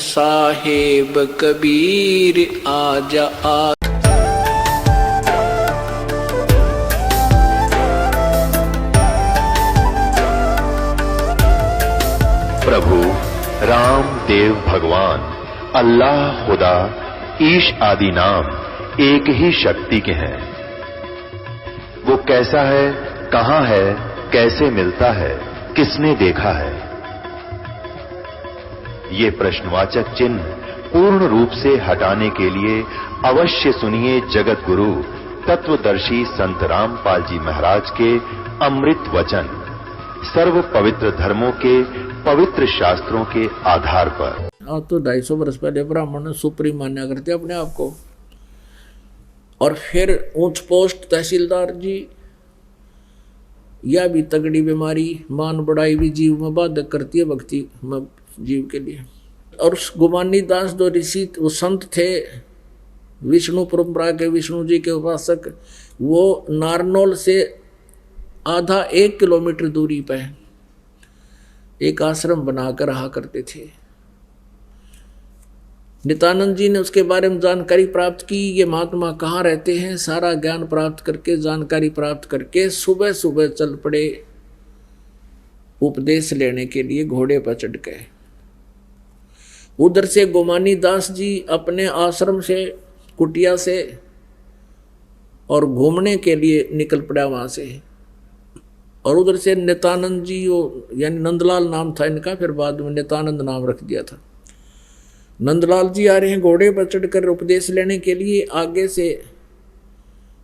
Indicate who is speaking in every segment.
Speaker 1: साहेब कबीर आजा आ।
Speaker 2: प्रभु राम देव भगवान अल्लाह खुदा ईश आदि नाम एक ही शक्ति के हैं। वो कैसा है, कहां है, कैसे मिलता है, किसने देखा है? ये प्रश्नवाचक चिन्ह पूर्ण रूप से हटाने के लिए अवश्य सुनिए जगत गुरु तत्वदर्शी संत रामपाल जी महाराज के अमृत वचन, सर्व पवित्र धर्मों के पवित्र शास्त्रों के आधार पर।
Speaker 1: तो 250 वर्ष पहले ब्राह्मण सुप्रीम मान्या करते अपने आप को, और फिर ऊंच पोस्ट तहसीलदार जी, यह भी तगड़ी बीमारी, मान बढ़ाई भी जीव में बाधक करती है भक्ति में जीव के लिए। और उस गुमानी दास दो ऋषि, वो संत थे विष्णु परंपरा के, विष्णु जी के उपासक, वो नारनौल से आधा 1 किलोमीटर दूरी पर एक आश्रम बनाकर रहा करते थे। नित्यानंद जी ने उसके बारे में जानकारी प्राप्त की, ये महात्मा कहाँ रहते हैं, सारा ज्ञान प्राप्त करके, जानकारी प्राप्त करके सुबह सुबह चल पड़े उपदेश लेने के लिए, घोड़े पर चढ़ गए। उधर से गोमानी दास जी अपने आश्रम से, कुटिया से, और घूमने के लिए निकल पड़ा वहां से। और उधर से नित्यानंद जी, यानी नंदलाल नाम था इनका, फिर बाद में नित्यानंद नाम रख दिया था। नंदलाल जी आ रहे हैं घोड़े पर चढ़कर उपदेश लेने के लिए, आगे से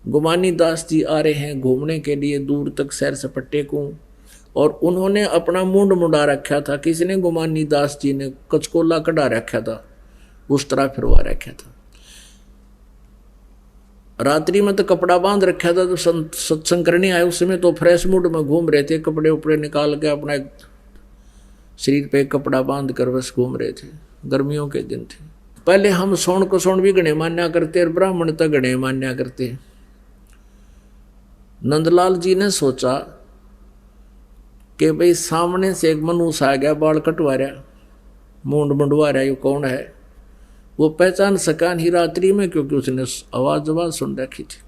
Speaker 1: गुमानी दास जी आ रहे हैं घूमने के लिए दूर तक सैर सपट्टे को। और उन्होंने अपना मुंड मुंडा रखा था, किसने? गुमानी दास जी ने कचकोला कढ़ा रखा था, उस तरह फिरवा रखा था। रात्रि में तो कपड़ा बांध रखा था, तो सत्संग करने आए उस समय तो फ्रेश मूड में घूम रहे थे, कपड़े उपड़े निकाल के अपना शरीर पे कपड़ा बांध कर बस घूम रहे थे। गर्मियों के दिन थे। पहले हम सोन को सोन भी गणे मान्या करते और ब्राह्मण तक गणे मान्या करते। नंदलाल जी ने सोचा कि भाई सामने से एक मनुष्य आ गया, बाल कटवा रहा, मूंड मुंडवा रहा, ये कौन है? वो पहचान सका नहीं रात्रि में, क्योंकि उसने आवाज सुन रखी थी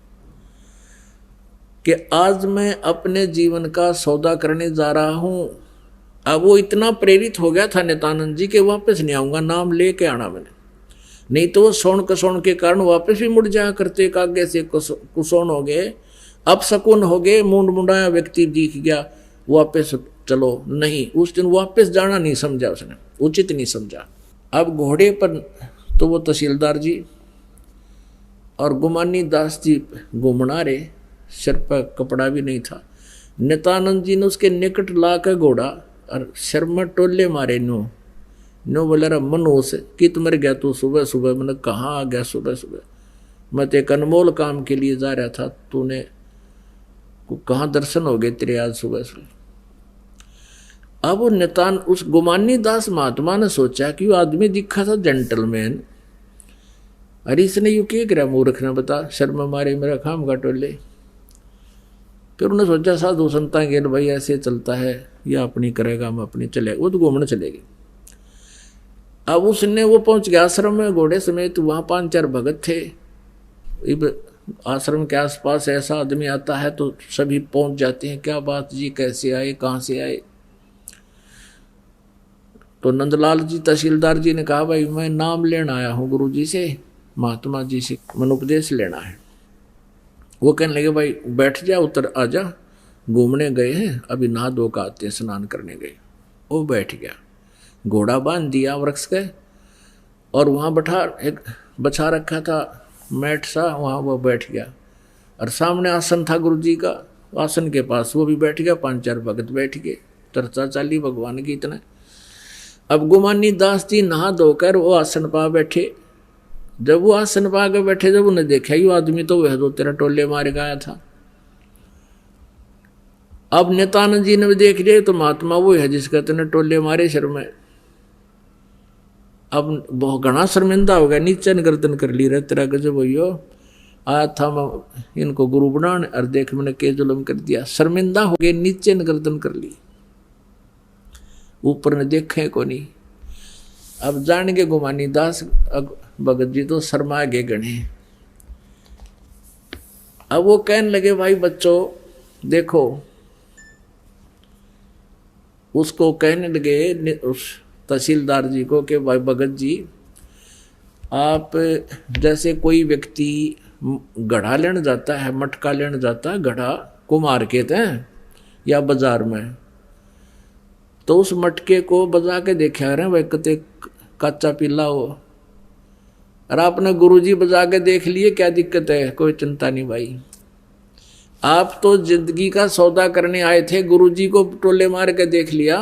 Speaker 1: कि आज मैं अपने जीवन का सौदा करने जा रहा हूं। अब वो इतना प्रेरित हो गया था नित्यानंद जी के वापस नहीं आऊंगा, नाम लेके आना मैंने, नहीं तो वो सोन कसौन के कारण वापस भी मुड़ जाया करते। आगे से कुसौन हो गए, अब शकुन हो गए, मूंड मुंडाया व्यक्ति दिख गया, वापस चलो नहीं, उस दिन वापस जाना नहीं समझा उसने, उचित नहीं समझा। अब घोड़े पर तो वो तहसीलदार जी और गुमानी दास जी घूमना रहे, सिर पर कपड़ा भी नहीं था। नित्यानंद जी ने उसके निकट ला कर घोड़ा और सिर में टोले मारे। नो बोले रहा मनोस कि मर गया तू सुबह सुबह? मैंने कहाँ आ गया सुबह सुबह, मैं तो एक अनमोल काम के लिए जा रहा था, तूने कहाँ दर्शन हो गए तेरे आज सुबह सुबह? अब वो उस गुमानी दास महात्मा ने सोचा कि वो आदमी दिखा था जेंटलमैन, अरे इसने यू क्या करा मूर्ख ने, बता, शर्म मारे मेरा खाम का टोले। फिर उन्होंने सोचा साधु संता गेल भाई ऐसे चलता है, या अपनी करेगा हम अपनी चले, वो तो घूमने चलेगी। अब उसने वो पहुंच गया आश्रम में घोड़े समेत, वहां 5-4 भगत थे। आश्रम के आसपास ऐसा आदमी आता है तो सभी पहुंच जाते हैं, क्या बात जी, कैसे आए, कहाँ से आए? तो नंदलाल जी तहसीलदार जी ने कहा भाई मैं नाम लेना आया हूँ गुरु जी से, महात्मा जी से मनोपदेश लेना है। वो कहने लगे भाई बैठ जा, उतर आ जा, घूमने गए हैं, अभी नहा धो का आते हैं, स्नान करने गए। वो बैठ गया, घोड़ा बांध दिया वृक्ष के, और वहाँ बछा रखा था मैट सा, वहाँ वो बैठ गया। और सामने आसन था गुरु जी का, आसन के पास वो भी बैठ गया, 5-4 भगत बैठ गए, चर्चा चाली भगवान की इतना। अब गुमानी दास जी नहा धोकर वो आसन पा बैठे। जब वो आसन पा के बैठे, जब उन्हें देखा ये आदमी तो वह 2-3 टोले मारे गया था। अब नित्यानंद जी ने भी देख लिया तो महात्मा वो है जिसका तेने टोले मारे शर में। अब बहुत घना शर्मिंदा हो गया, नीचे गर्दन कर ली, रहे तेरा गजब हो आया था मैं इनको गुरु बनाने, और देख मैंने के जुल्म कर दिया। शर्मिंदा हो गए, नीचे गर्दन कर ली, ऊपर ने देखे को नहीं। अब जान के गुमानी दास भगत जी तो शर्मा गए गणे। अब वो कहने लगे भाई बच्चों देखो, उसको कहने लगे उस तहसीलदार जी को कि भाई भगत जी, आप जैसे कोई व्यक्ति घड़ा लेने जाता है, मटका लेने जाता है, घड़ा को मार्केट है या बाजार में, तो उस मटके को बजा के देखा रहे भाई कते कच्चा पीला हो, और आपने गुरुजी बजा के देख लिए, क्या दिक्कत है, कोई चिंता नहीं भाई। आप तो जिंदगी का सौदा करने आए थे, गुरुजी को टोले मार के देख लिया,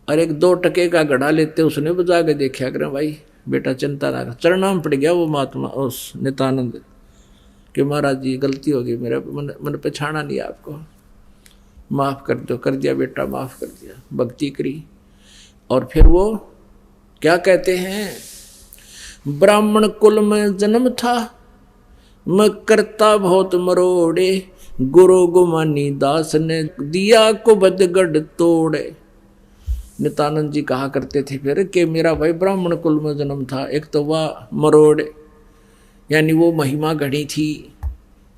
Speaker 1: और एक 2 टके का घड़ा लेते उसने बजा के देखा करें भाई, बेटा चिंता ना कर। चरणाम पड़ गया वो महात्मा उस नित्यानंद कि महाराज जी गलती होगी, मेरा मन पहचाना नहीं आपको, माफ कर दो। कर दिया बेटा, माफ कर दिया, भक्ति करी। और फिर वो क्या कहते हैं, ब्राह्मण कुल में जन्म था, मैं करता बहुत मरोड़े, गुरु गुमानी दास ने दिया को बदगढ़ तोड़े। नित्यानंद जी कहा करते थे फिर कि मेरा भाई ब्राह्मण कुल में जन्म था, एक तो वह मरोड़ यानी वो महिमा घड़ी थी,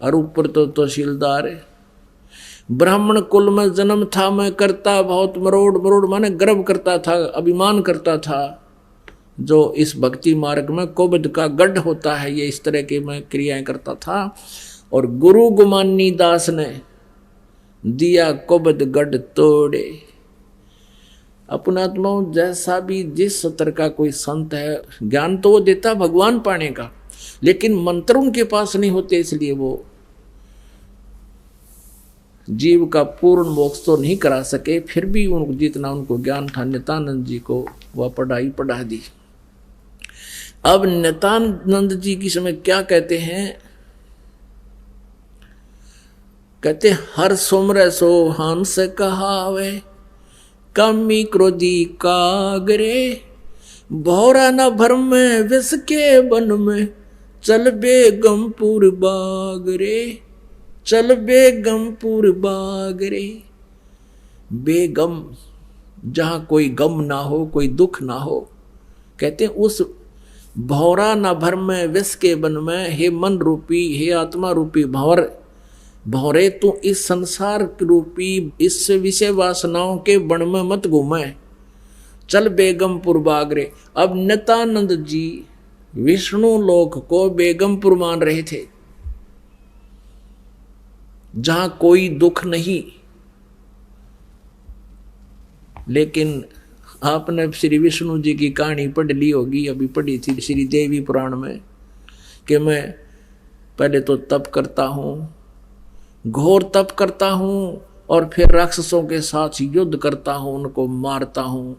Speaker 1: और ऊपर तो तहसीलदार। ब्राह्मण कुल में जन्म था, मैं करता बहुत मरोड़, मरोड़ माने गर्व करता था, अभिमान करता था, जो इस भक्ति मार्ग में कोबद का गढ़ होता है, ये इस तरह की मैं क्रियाएं करता था। और गुरु गुमानी दास ने दिया कोबद गढ़ तोड़े। अपनात्माओं जैसा भी जिस सतर का कोई संत है, ज्ञान तो वो देता भगवान पाने का, लेकिन मंत्र उनके पास नहीं होते, इसलिए वो जीव का पूर्ण मोक्ष तो नहीं करा सके। फिर भी उनको जितना उनको ज्ञान था, नित्यानंद जी को वह पढ़ाई पढ़ा दी। अब नित्यानंद जी की समय क्या कहते हैं, कहते हर सुमर सो हंस कहावे, कामी क्रोधी कागरे, भौरा न भर में विष के वन में, चल बेगमपुर बागरे, चल बेगमपुर बागरे। बेगम जहां कोई गम ना हो, कोई दुख ना हो, कहते उस भौरा न भर में विष के वन में, हे मन रूपी, हे आत्मा रूपी भंवर, भौरे तू इस संसार रूपी इस विषय वासनाओं के वन में मत घूमे, चल बेगमपुर बागरे। अब नित्यानंद जी विष्णु लोक को बेगमपुर मान रहे थे, जहां कोई दुख नहीं। लेकिन आपने श्री विष्णु जी की कहानी पढ़ ली होगी, अभी पढ़ी थी श्री देवी पुराण में, कि मैं पहले तो तप करता हूँ, घोर तप करता हूँ, और फिर राक्षसों के साथ युद्ध करता हूँ, उनको मारता हूँ,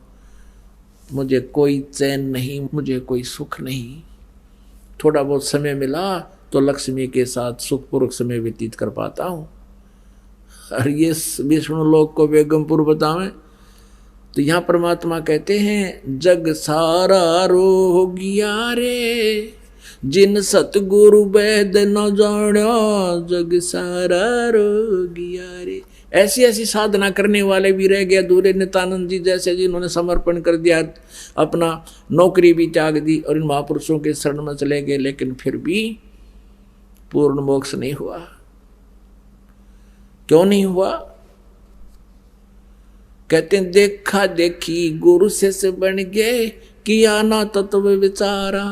Speaker 1: मुझे कोई चैन नहीं, मुझे कोई सुख नहीं। थोड़ा बहुत समय मिला तो लक्ष्मी के साथ सुखपूर्वक समय व्यतीत कर पाता हूँ। और ये विष्णु लोक को बेगमपुर बतावें तो यहाँ परमात्मा कहते हैं, जग सारा रोगिया रे, जिन सतगुरु वैद न जाना, जग सारा रोगिया रे। ऐसी ऐसी साधना करने वाले भी रह गए दूरे, नित्यानंद जी जैसे जिन्होंने समर्पण कर दिया, अपना नौकरी भी त्याग दी और इन महापुरुषों के शरण में चले गए, लेकिन फिर भी पूर्ण मोक्ष नहीं हुआ। क्यों नहीं हुआ? कहते हैं देखा देखी गुरु से बन गए, किया ना तत्व विचारा।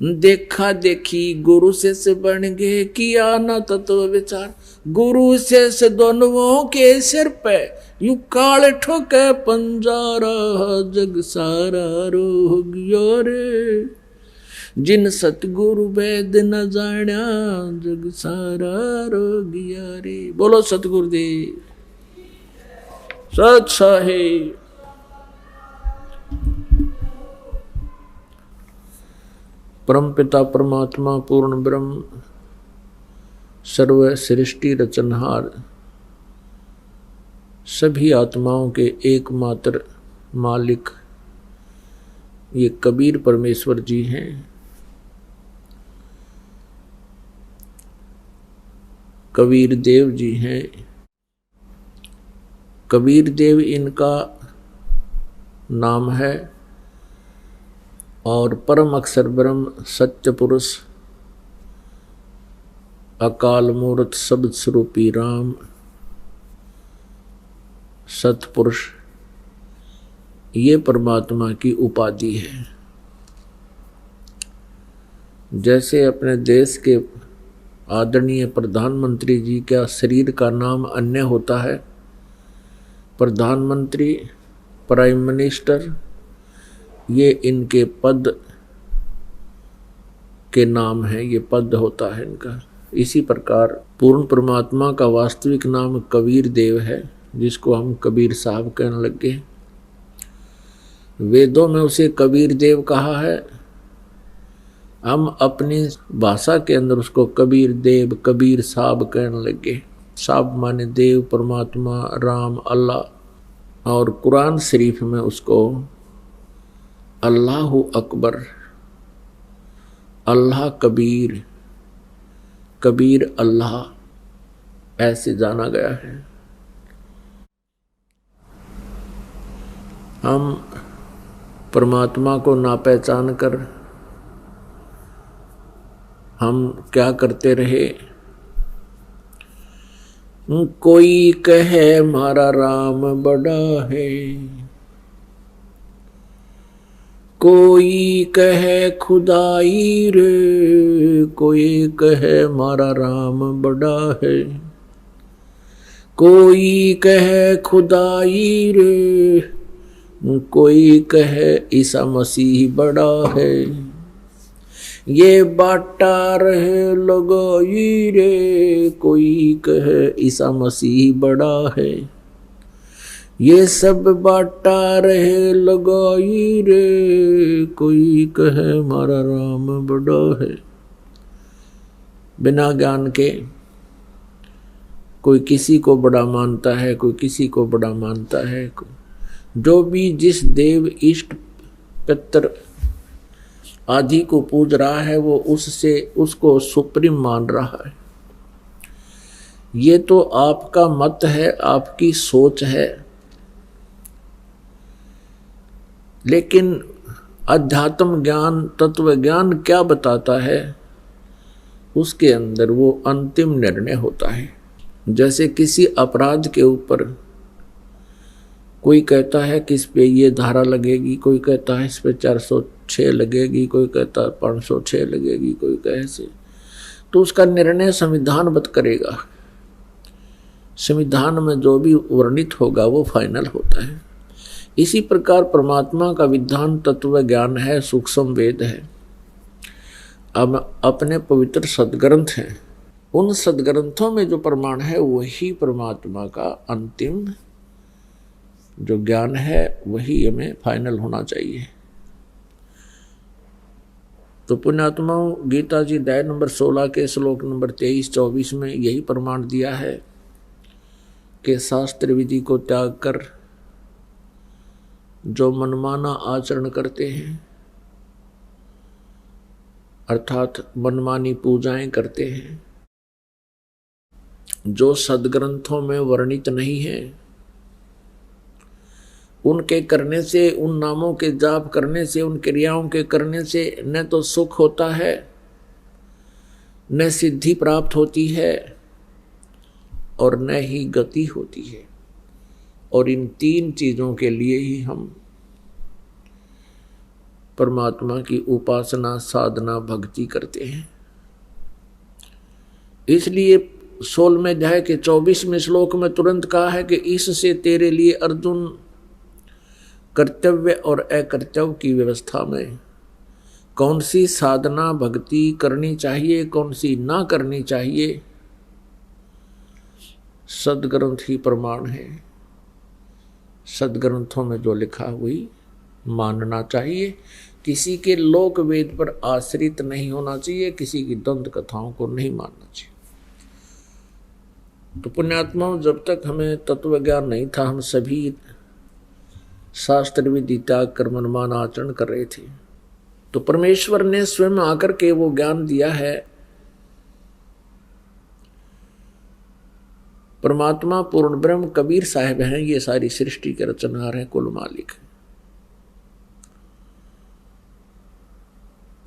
Speaker 1: देखा देखी गुरु से बन गए, किया ना तत्व विचार। गुरु से दोनों के सिर पे यू काल ठोके पंजारा, जग सारा रो गया रे, जिन सतगुरु वेद न जाना, जग सारा रो गया रे। बोलो सतगुरुदेव सत साहिब। परमपिता परमात्मा पूर्ण ब्रह्म सर्व सृष्टि रचनहार, सभी आत्माओं के एकमात्र मालिक ये कबीर परमेश्वर जी हैं। कबीर देव जी हैं। कबीर देव इनका नाम है और परम अक्षर ब्रह्म सत्य पुरुष अकाल मूर्त शब्द स्वरूपी राम सतपुरुष, ये परमात्मा की उपाधि है। जैसे अपने देश के आदरणीय प्रधानमंत्री जी का शरीर का नाम अन्य होता है, प्रधानमंत्री, प्राइम मिनिस्टर, ये इनके पद के नाम है, ये पद होता है इनका। इसी प्रकार पूर्ण परमात्मा का वास्तविक नाम कबीर देव है, जिसको हम कबीर साहब कहने लगे। वेदों में उसे कबीर देव कहा है, हम अपनी भाषा के अंदर उसको कबीर देव, कबीर साहब कहने लगे। साहब माने देव, परमात्मा, राम, अल्लाह। और कुरान शरीफ में उसको अल्लाह अकबर, अल्लाह कबीर, कबीर अल्लाह ऐसे जाना गया है। हम परमात्मा को ना पहचान कर हम क्या करते रहे? कोई कहे हमारा राम बड़ा है, कोई कहे खुदाई रे, कोई कहे हमारा राम बड़ा है, कोई कहे खुदाई रे, कोई कहे ईसा मसीह बड़ा है। ये बाटा रहे लगाई रे, कोई कहे ईसा मसीह बड़ा है। ये सब बाटा रहे लगाई रे, कोई कहे हमारा राम बड़ा है। बिना ज्ञान के कोई किसी को बड़ा मानता है, कोई किसी को बड़ा मानता है। जो भी जिस देव इष्ट पितर आदि को पूज रहा है, वो उसको सुप्रीम मान रहा है। ये तो आपका मत है, आपकी सोच है, लेकिन अध्यात्म ज्ञान, तत्व ज्ञान क्या बताता है? उसके अंदर वो अंतिम निर्णय होता है। जैसे किसी अपराध के ऊपर कोई कहता है कि इस पे ये धारा लगेगी, कोई कहता है इस पे 406 लगेगी, कोई कहता है 506 लगेगी, कोई कैसे, तो उसका निर्णय संविधानबद्ध करेगा। संविधान में जो भी वर्णित होगा वो फाइनल होता है। इसी प्रकार परमात्मा का विधान तत्व ज्ञान है, सूक्ष्म वेद है। अब अपने पवित्र सदग्रंथ हैं, उन सदग्रंथों में जो प्रमाण है वही परमात्मा का अंतिम जो ज्ञान है, वही हमें फाइनल होना चाहिए। तो पुण्यात्माओं, गीता जी अध्याय नंबर 16 के श्लोक नंबर 23-24 में यही प्रमाण दिया है कि शास्त्र विधि को त्याग कर जो मनमाना आचरण करते हैं, अर्थात मनमानी पूजाएं करते हैं, जो सदग्रंथों में वर्णित नहीं है, उनके करने से, उन नामों के जाप करने से, उन क्रियाओं के करने से न तो सुख होता है, न सिद्धि प्राप्त होती है, और न ही गति होती है। और इन तीन चीजों के लिए ही हम परमात्मा की उपासना, साधना, भक्ति करते हैं। इसलिए 16वें अध्याय के 24वें श्लोक में तुरंत कहा है कि इससे तेरे लिए अर्जुन कर्तव्य और अकर्तव्य की व्यवस्था में कौन सी साधना भक्ति करनी चाहिए, कौन सी ना करनी चाहिए, सदग्रंथ ही प्रमाण है। सदग्रंथों में जो लिखा हुई मानना चाहिए। किसी के लोक वेद पर आश्रित नहीं होना चाहिए, किसी की दंत कथाओं को नहीं मानना चाहिए। तो पुण्यात्माओं, जब तक हमें तत्व ज्ञान नहीं था, हम सभी शास्त्र विधि त्याग कर मनमाना आचरण कर रहे थे। तो परमेश्वर ने स्वयं आकर के वो ज्ञान दिया है। परमात्मा पूर्ण ब्रह्म कबीर साहब हैं, ये सारी सृष्टि के रचनहार हैं, कुल मालिक।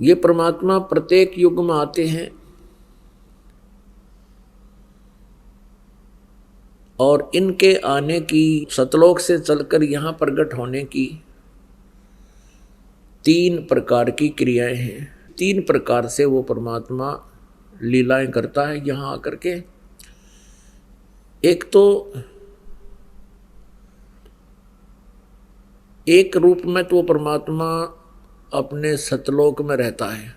Speaker 1: ये परमात्मा प्रत्येक युग में आते हैं और इनके आने की, सतलोक से चलकर यहाँ प्रकट होने की 3 प्रकार की क्रियाएं हैं। 3 प्रकार से वो परमात्मा लीलाएं करता है यहाँ आकर के। एक तो एक रूप में तो परमात्मा अपने सतलोक में रहता है।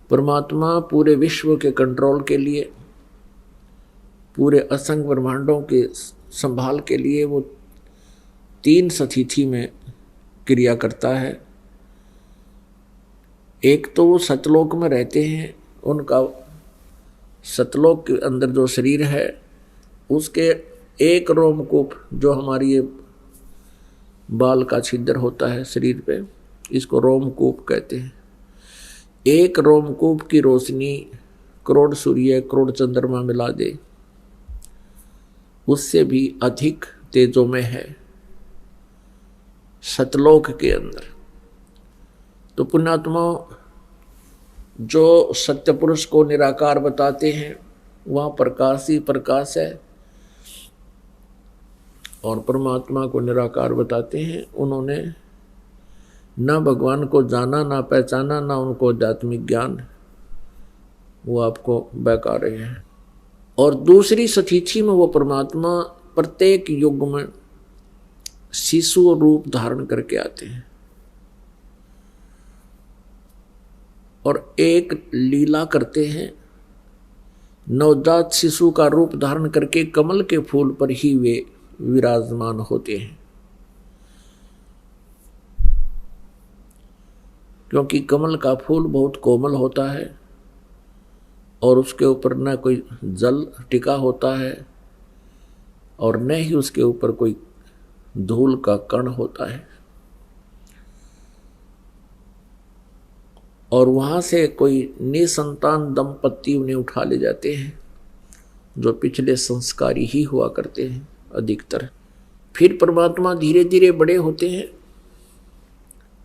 Speaker 1: परमात्मा पूरे विश्व के कंट्रोल के लिए, पूरे असंख्य ब्रह्मांडों के संभाल के लिए वो 3 स्थिति में क्रिया करता है। एक तो वो सतलोक में रहते हैं, उनका सतलोक के अंदर जो शरीर है उसके एक रोमकूप, जो हमारी ये बाल का छिद्र होता है शरीर पे, इसको रोमकूप कहते हैं। एक रोमकूप की रोशनी करोड़ सूर्य करोड़ चंद्रमा मिला दे, उससे भी अधिक तेजों में है सतलोक के अंदर। तो पुण्यात्मा जो सत्य पुरुष को निराकार बताते हैं वहाँ प्रकाश ही प्रकाश है, और परमात्मा को निराकार बताते हैं। उन्होंने न भगवान को जाना, ना पहचाना, ना उनको आध्यात्मिक ज्ञान, वो आपको बहका रहे हैं। और दूसरी स्थिति में वो परमात्मा प्रत्येक युग में शिशु रूप धारण करके आते हैं और एक लीला करते हैं। नवजात शिशु का रूप धारण करके कमल के फूल पर ही वे विराजमान होते हैं, क्योंकि कमल का फूल बहुत कोमल होता है और उसके ऊपर न कोई जल टिका होता है और न ही उसके ऊपर कोई धूल का कण होता है, और वहां से कोई निसंतान दंपत्ति उन्हें उठा ले जाते हैं जो पिछले संस्कारी ही हुआ करते हैं अधिकतर। फिर परमात्मा धीरे धीरे बड़े होते हैं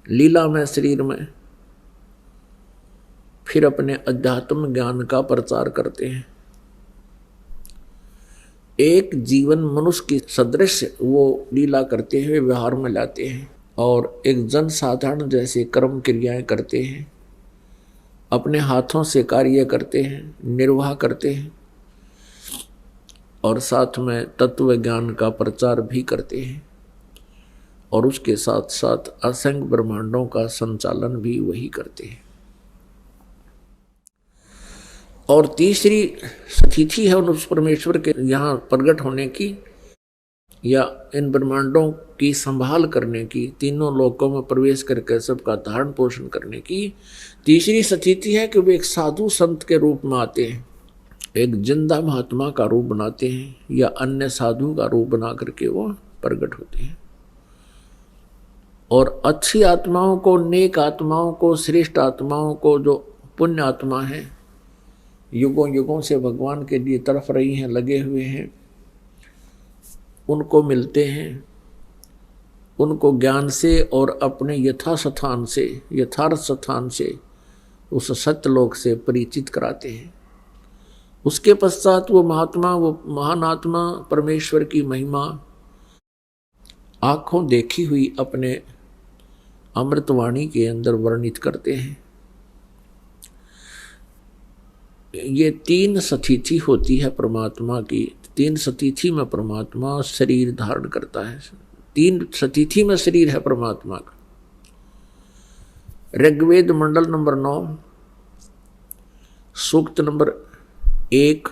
Speaker 1: लीला में, शरीर में, फिर अपने अध्यात्म ज्ञान का प्रचार करते हैं। एक जीवन मनुष्य की सदृश वो लीला करते हुए व्यवहार में लाते हैं और एक जन साधारण जैसे कर्म क्रियाएं करते हैं, अपने हाथों से कार्य करते हैं, निर्वाह करते हैं और साथ में तत्व ज्ञान का प्रचार भी करते हैं, और उसके साथ साथ असंख्य ब्रह्मांडों का संचालन भी वही करते हैं। और तीसरी स्थिति है उस परमेश्वर के यहाँ प्रकट होने की या इन ब्रह्मांडों की संभाल करने की, तीनों लोकों में प्रवेश करके सबका धारण पोषण करने की तीसरी स्थिति है कि वे एक साधु संत के रूप में आते हैं, एक जिंदा महात्मा का रूप बनाते हैं या अन्य साधु का रूप बना करके वो प्रकट होते हैं और अच्छी आत्माओं को, नेक आत्माओं को, श्रेष्ठ आत्माओं को, जो पुण्य आत्मा है, युगों युगों से भगवान के लिए तरफ रही हैं, लगे हुए हैं, उनको मिलते हैं, उनको ज्ञान से और अपने यथास्थान से, यथार्थ स्थान से, उस सत्यलोक से परिचित कराते हैं। उसके पश्चात वो महात्मा, वो महान आत्मा परमेश्वर की महिमा आंखों देखी हुई अपने अमृतवाणी के अंदर वर्णित करते हैं। ये 3 स्थिति होती है परमात्मा की। 3 स्थिति में परमात्मा शरीर धारण करता है। 3 स्थिति में शरीर है परमात्मा का। ऋग्वेद मंडल नंबर 9 सूक्त नंबर 1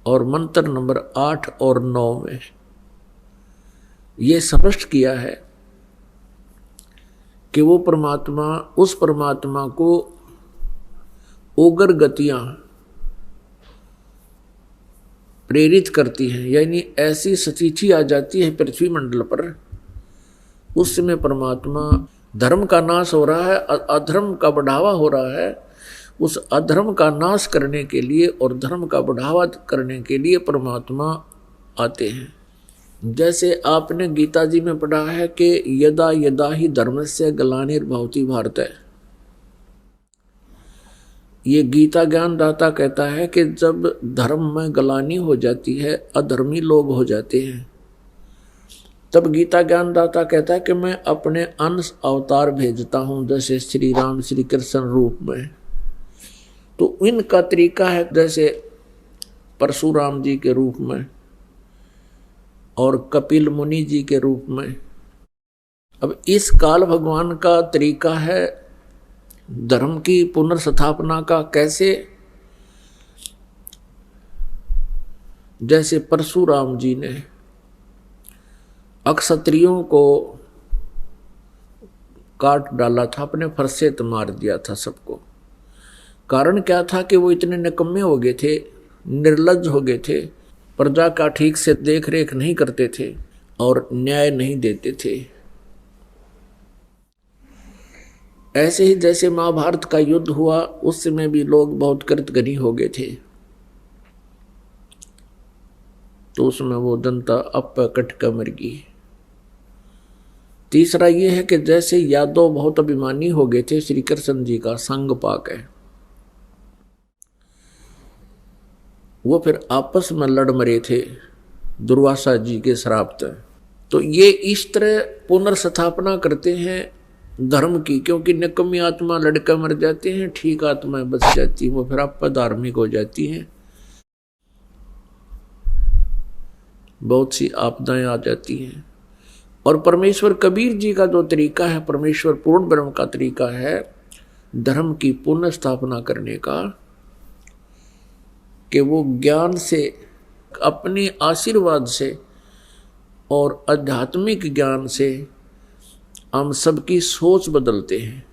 Speaker 1: और मंत्र नंबर 8 और 9 में ये स्पष्ट किया है कि वो परमात्मा, उस परमात्मा को उग्र गतियां प्रेरित करती हैं, यानी ऐसी स्थिति आ जाती है पृथ्वी मंडल पर, उस समय परमात्मा, धर्म का नाश हो रहा है, अधर्म का बढ़ावा हो रहा है, उस अधर्म का नाश करने के लिए और धर्म का बढ़ावा करने के लिए परमात्मा आते हैं। जैसे आपने गीता जी में पढ़ा है कि यदा यदा ही धर्मस्य ग्लानिर्भवति भारत, ये गीता ज्ञानदाता कहता है कि जब धर्म में गलानी हो जाती है, अधर्मी लोग हो जाते हैं, तब गीता ज्ञानदाता कहता है कि मैं अपने अंश अवतार भेजता हूं, जैसे श्री राम श्री कृष्ण रूप में। तो इनका तरीका है जैसे परशुराम जी के रूप में और कपिल मुनि जी के रूप में। अब इस काल भगवान का तरीका है धर्म की पुनर्स्थापना का। कैसे? जैसे परशुराम जी ने अक्षत्रियों को काट डाला था, अपने फरसे तो मार दिया था सबको। कारण क्या था कि वो इतने निकम्मे हो गए थे, निर्लज्ज हो गए थे, प्रजा का ठीक से देख रेख नहीं करते थे और न्याय नहीं देते थे। ऐसे ही जैसे महाभारत का युद्ध हुआ, उस समय भी लोग बहुत कृतघ्नी हो गए थे, तो उसमें वो जनता कट कर मर गई। तीसरा ये है कि जैसे यादव बहुत अभिमानी हो गए थे, श्री कृष्ण जी का संग पाकर वो फिर आपस में लड़ मरे थे दुर्वासा जी के श्राप से। तो ये इस तरह पुनर्स्थापना करते हैं धर्म की, क्योंकि निकम्मी आत्मा लड़कर मर जाते हैं, ठीक आत्मा बच जाती है, वो फिर आप धार्मिक हो जाती हैं, बहुत सी आपदाएं आ जाती हैं। और परमेश्वर कबीर जी का जो तरीका है, परमेश्वर पूर्ण ब्रह्म का तरीका है धर्म की पुनः स्थापना करने का, कि वो ज्ञान से, अपने आशीर्वाद से और आध्यात्मिक ज्ञान से हम सबकी सोच बदलते हैं।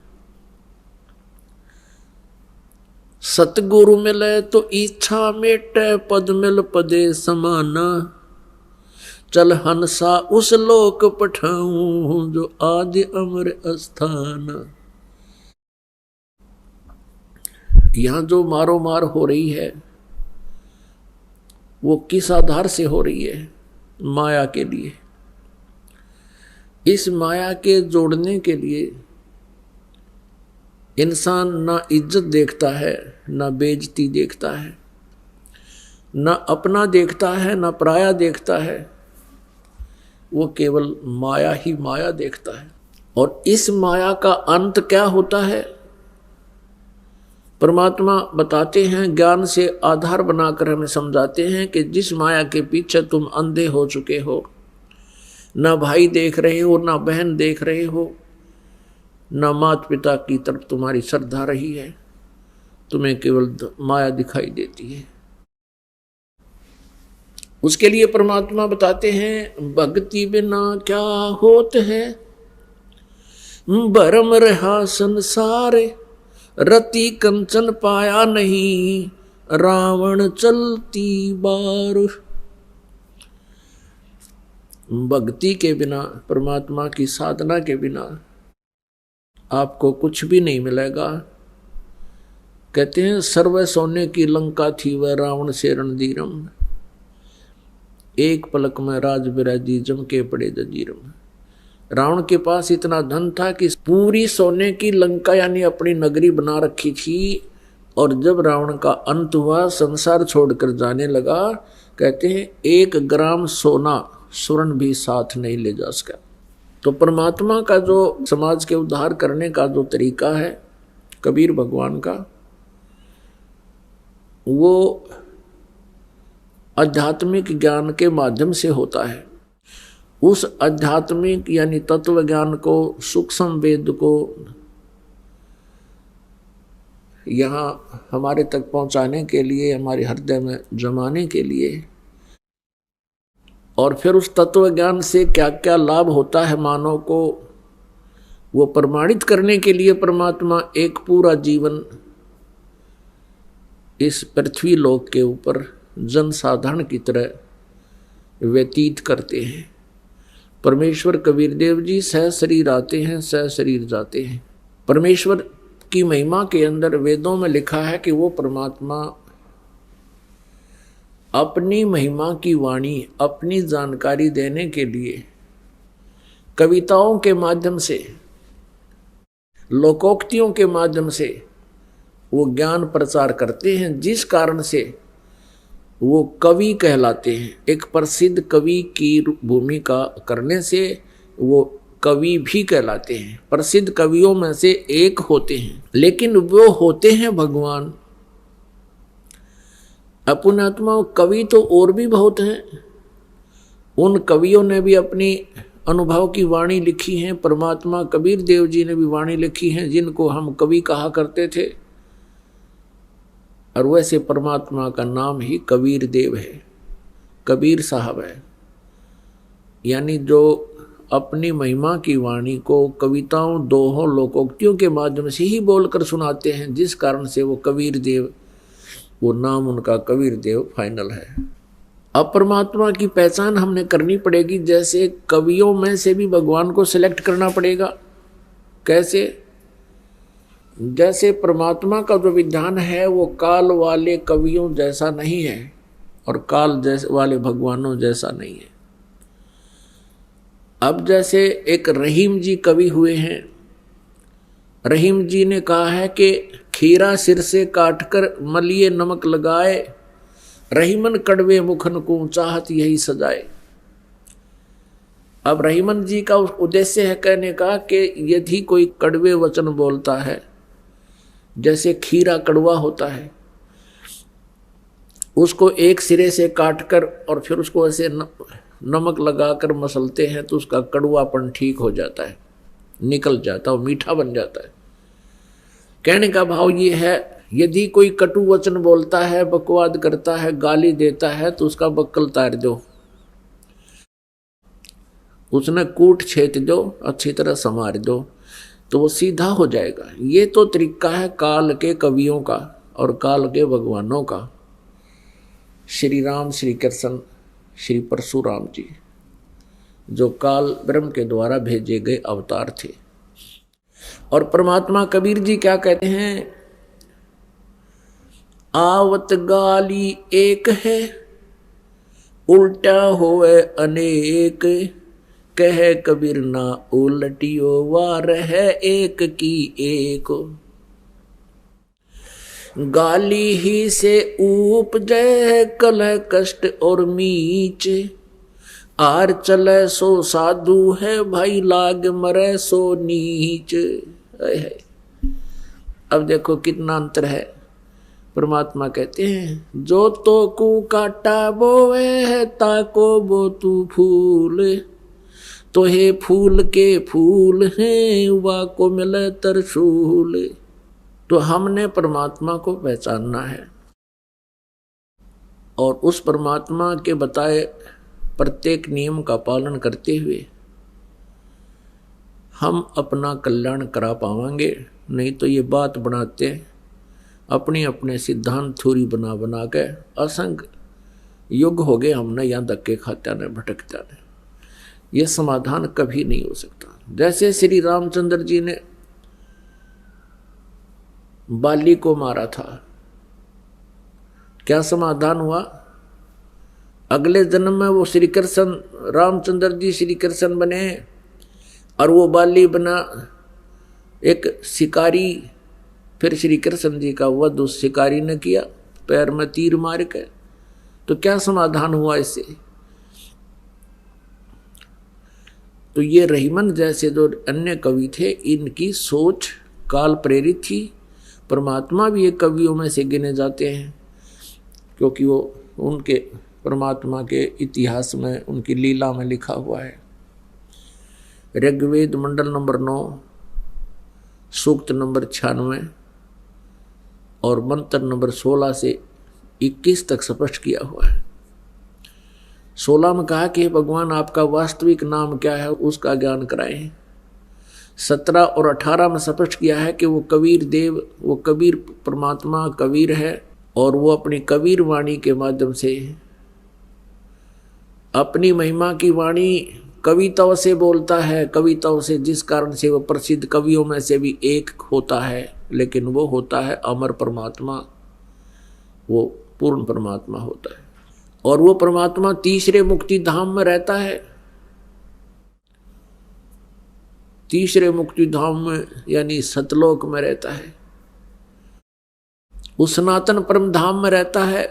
Speaker 1: सतगुरु मिले तो इच्छा मेटे, पद मिल पदे समाना, चल हंसा उस लोक पठाऊं जो आदि अमर अस्थान। यहां जो मारो मार हो रही है वो किस आधार से हो रही है? माया के लिए। इस माया के जोड़ने के लिए इंसान ना इज्जत देखता है, ना बेइज्जती देखता है, ना अपना देखता है, ना पराया देखता है, वो केवल माया ही माया देखता है। और इस माया का अंत क्या होता है? परमात्मा बताते हैं, ज्ञान से आधार बनाकर हमें समझाते हैं कि जिस माया के पीछे तुम अंधे हो चुके हो, ना भाई देख रहे हो, ना बहन देख रहे हो, ना माता पिता की तरफ तुम्हारी श्रद्धा रही है, तुम्हें केवल माया दिखाई देती है। उसके लिए परमात्मा बताते हैं, भक्ति बिना क्या होत है, भरम रहा संसार, रति कंचन पाया नहीं, रावण चलती बार। भक्ति के बिना, परमात्मा की साधना के बिना आपको कुछ भी नहीं मिलेगा। कहते हैं, सर्व सोने की लंका थी वह रावण से रणधीरम, एक पलक में राज बिराजी जम के पड़े जंजीरम। रावण के पास इतना धन था कि पूरी सोने की लंका यानी अपनी नगरी बना रखी थी, और जब रावण का अंत हुआ, संसार छोड़कर जाने लगा, कहते हैं 1 ग्राम सोना स्वर्ण भी साथ नहीं ले जा सका। तो परमात्मा का जो समाज के उद्धार करने का जो तरीका है कबीर भगवान का, वो आध्यात्मिक ज्ञान के माध्यम से होता है। उस आध्यात्मिक यानी तत्व ज्ञान को, सूक्ष्म वेद को यहाँ हमारे तक पहुँचाने के लिए, हमारे हृदय में जमाने के लिए, और फिर उस तत्व ज्ञान से क्या क्या लाभ होता है मानव को, वो प्रमाणित करने के लिए परमात्मा एक पूरा जीवन इस पृथ्वी लोक के ऊपर जनसाधारण की तरह व्यतीत करते हैं। परमेश्वर कबीर देव जी सह शरीर आते हैं, सह शरीर जाते हैं। परमेश्वर की महिमा के अंदर वेदों में लिखा है कि वो परमात्मा अपनी महिमा की वाणी, अपनी जानकारी देने के लिए कविताओं के माध्यम से, लोकोक्तियों के माध्यम से वो ज्ञान प्रचार करते हैं, जिस कारण से वो कवि कहलाते हैं। एक प्रसिद्ध कवि की भूमिका करने से वो कवि भी कहलाते हैं, प्रसिद्ध कवियों में से एक होते हैं, लेकिन वो होते हैं भगवान। अपुण्यात्मा कवि तो और भी बहुत हैं, उन कवियों ने भी अपनी अनुभव की वाणी लिखी है। परमात्मा कबीर देव जी ने भी वाणी लिखी है, जिनको हम कवि कहा करते थे। और वैसे परमात्मा का नाम ही कबीर देव है, कबीर साहब है, यानी जो अपनी महिमा की वाणी को कविताओं, दोहों, लोकोक्तियों के माध्यम से ही बोलकर सुनाते हैं, जिस कारण से वो कबीर देव, वो नाम उनका कबीर देव फाइनल है। अब परमात्मा की पहचान हमने करनी पड़ेगी, जैसे कवियों में से भी भगवान को सिलेक्ट करना पड़ेगा। कैसे? जैसे परमात्मा का जो विधान है वो काल वाले कवियों जैसा नहीं है और काल जैसे वाले भगवानों जैसा नहीं है। अब जैसे एक रहीम जी कवि हुए हैं, रहीम जी ने कहा है कि खीरा सिर से काटकर मलिए नमक लगाए, रहीमन कड़वे मुखन को चाहत यही सजाए। अब रहीमन जी का उद्देश्य है कहने का कि यदि कोई कड़वे वचन बोलता है, जैसे खीरा कड़वा होता है, उसको एक सिरे से काटकर और फिर उसको ऐसे नमक लगाकर मसलते हैं तो उसका कड़वापन ठीक हो जाता है, निकल जाता है, मीठा बन जाता है। कहने का भाव ये है, यदि कोई कटु वचन बोलता है, बकवाद करता है, गाली देता है, तो उसका बक्कल तार दो, उसने कूट छेद दो, अच्छी तरह संवार दो, तो वो सीधा हो जाएगा। ये तो तरीका है काल के कवियों का और काल के भगवानों का। श्री राम, श्री कृष्ण, श्री परशुराम जी जो काल ब्रह्म के द्वारा भेजे गए अवतार थे। और परमात्मा कबीर जी क्या कहते हैं? आवत गाली एक है, उल्टा होवे अनेक, कहे कबीर ना उलटियो वार है एक की एक। गाली ही से उपजय कलह कष्ट और मीच, आर चले सो साधु है भाई लाग मरे सो नीच। अब देखो कितना अंतर है। परमात्मा कहते हैं जो तो कु काटा बोवे है ताको बो तू फूल, तो हे फूल के फूल हैं वा को मिले तरसूल। तो हमने परमात्मा को पहचानना है और उस परमात्मा के बताए प्रत्येक नियम का पालन करते हुए हम अपना कल्याण करा पाएंगे। नहीं तो ये बात बनाते अपने अपने सिद्धांत थ्योरी बना बना के असंख्य युग हो गए हमने यहाँ धक्के खाते ने, भटकते ने। यह समाधान कभी नहीं हो सकता। जैसे श्री रामचंद्र जी ने बाली को मारा था, क्या समाधान हुआ? अगले जन्म में वो श्री कृष्ण, रामचंद्र जी श्री कृष्ण बने और वो बाली बना एक शिकारी। फिर श्री कृष्ण जी का वध उस शिकारी ने किया, पैर में तीर मार के। तो क्या समाधान हुआ इससे? तो ये रहीमन जैसे जो अन्य कवि थे, इनकी सोच काल प्रेरित थी। परमात्मा भी एक कवियों में से गिने जाते हैं, क्योंकि वो उनके परमात्मा के इतिहास में, उनकी लीला में लिखा हुआ है। ऋग्वेद मंडल नंबर 9 सूक्त नंबर 96 और मंत्र नंबर 16 से 21 तक स्पष्ट किया हुआ है। 16 में कहा कि भगवान आपका वास्तविक नाम क्या है, उसका ज्ञान कराएं। 17 और 18 में स्पष्ट किया है कि वो कबीर देव, वो कबीर परमात्मा कबीर है और वो अपनी कबीर वाणी के माध्यम से अपनी महिमा की वाणी कविताओं से बोलता है, कविताओं से, जिस कारण से वो प्रसिद्ध कवियों में से भी एक होता है। लेकिन वो होता है अमर परमात्मा, वो पूर्ण परमात्मा होता है। और वो परमात्मा तीसरे मुक्ति धाम में रहता है। तीसरे मुक्ति धाम में यानी सतलोक में रहता है। उस सनातन परम धाम में रहता है।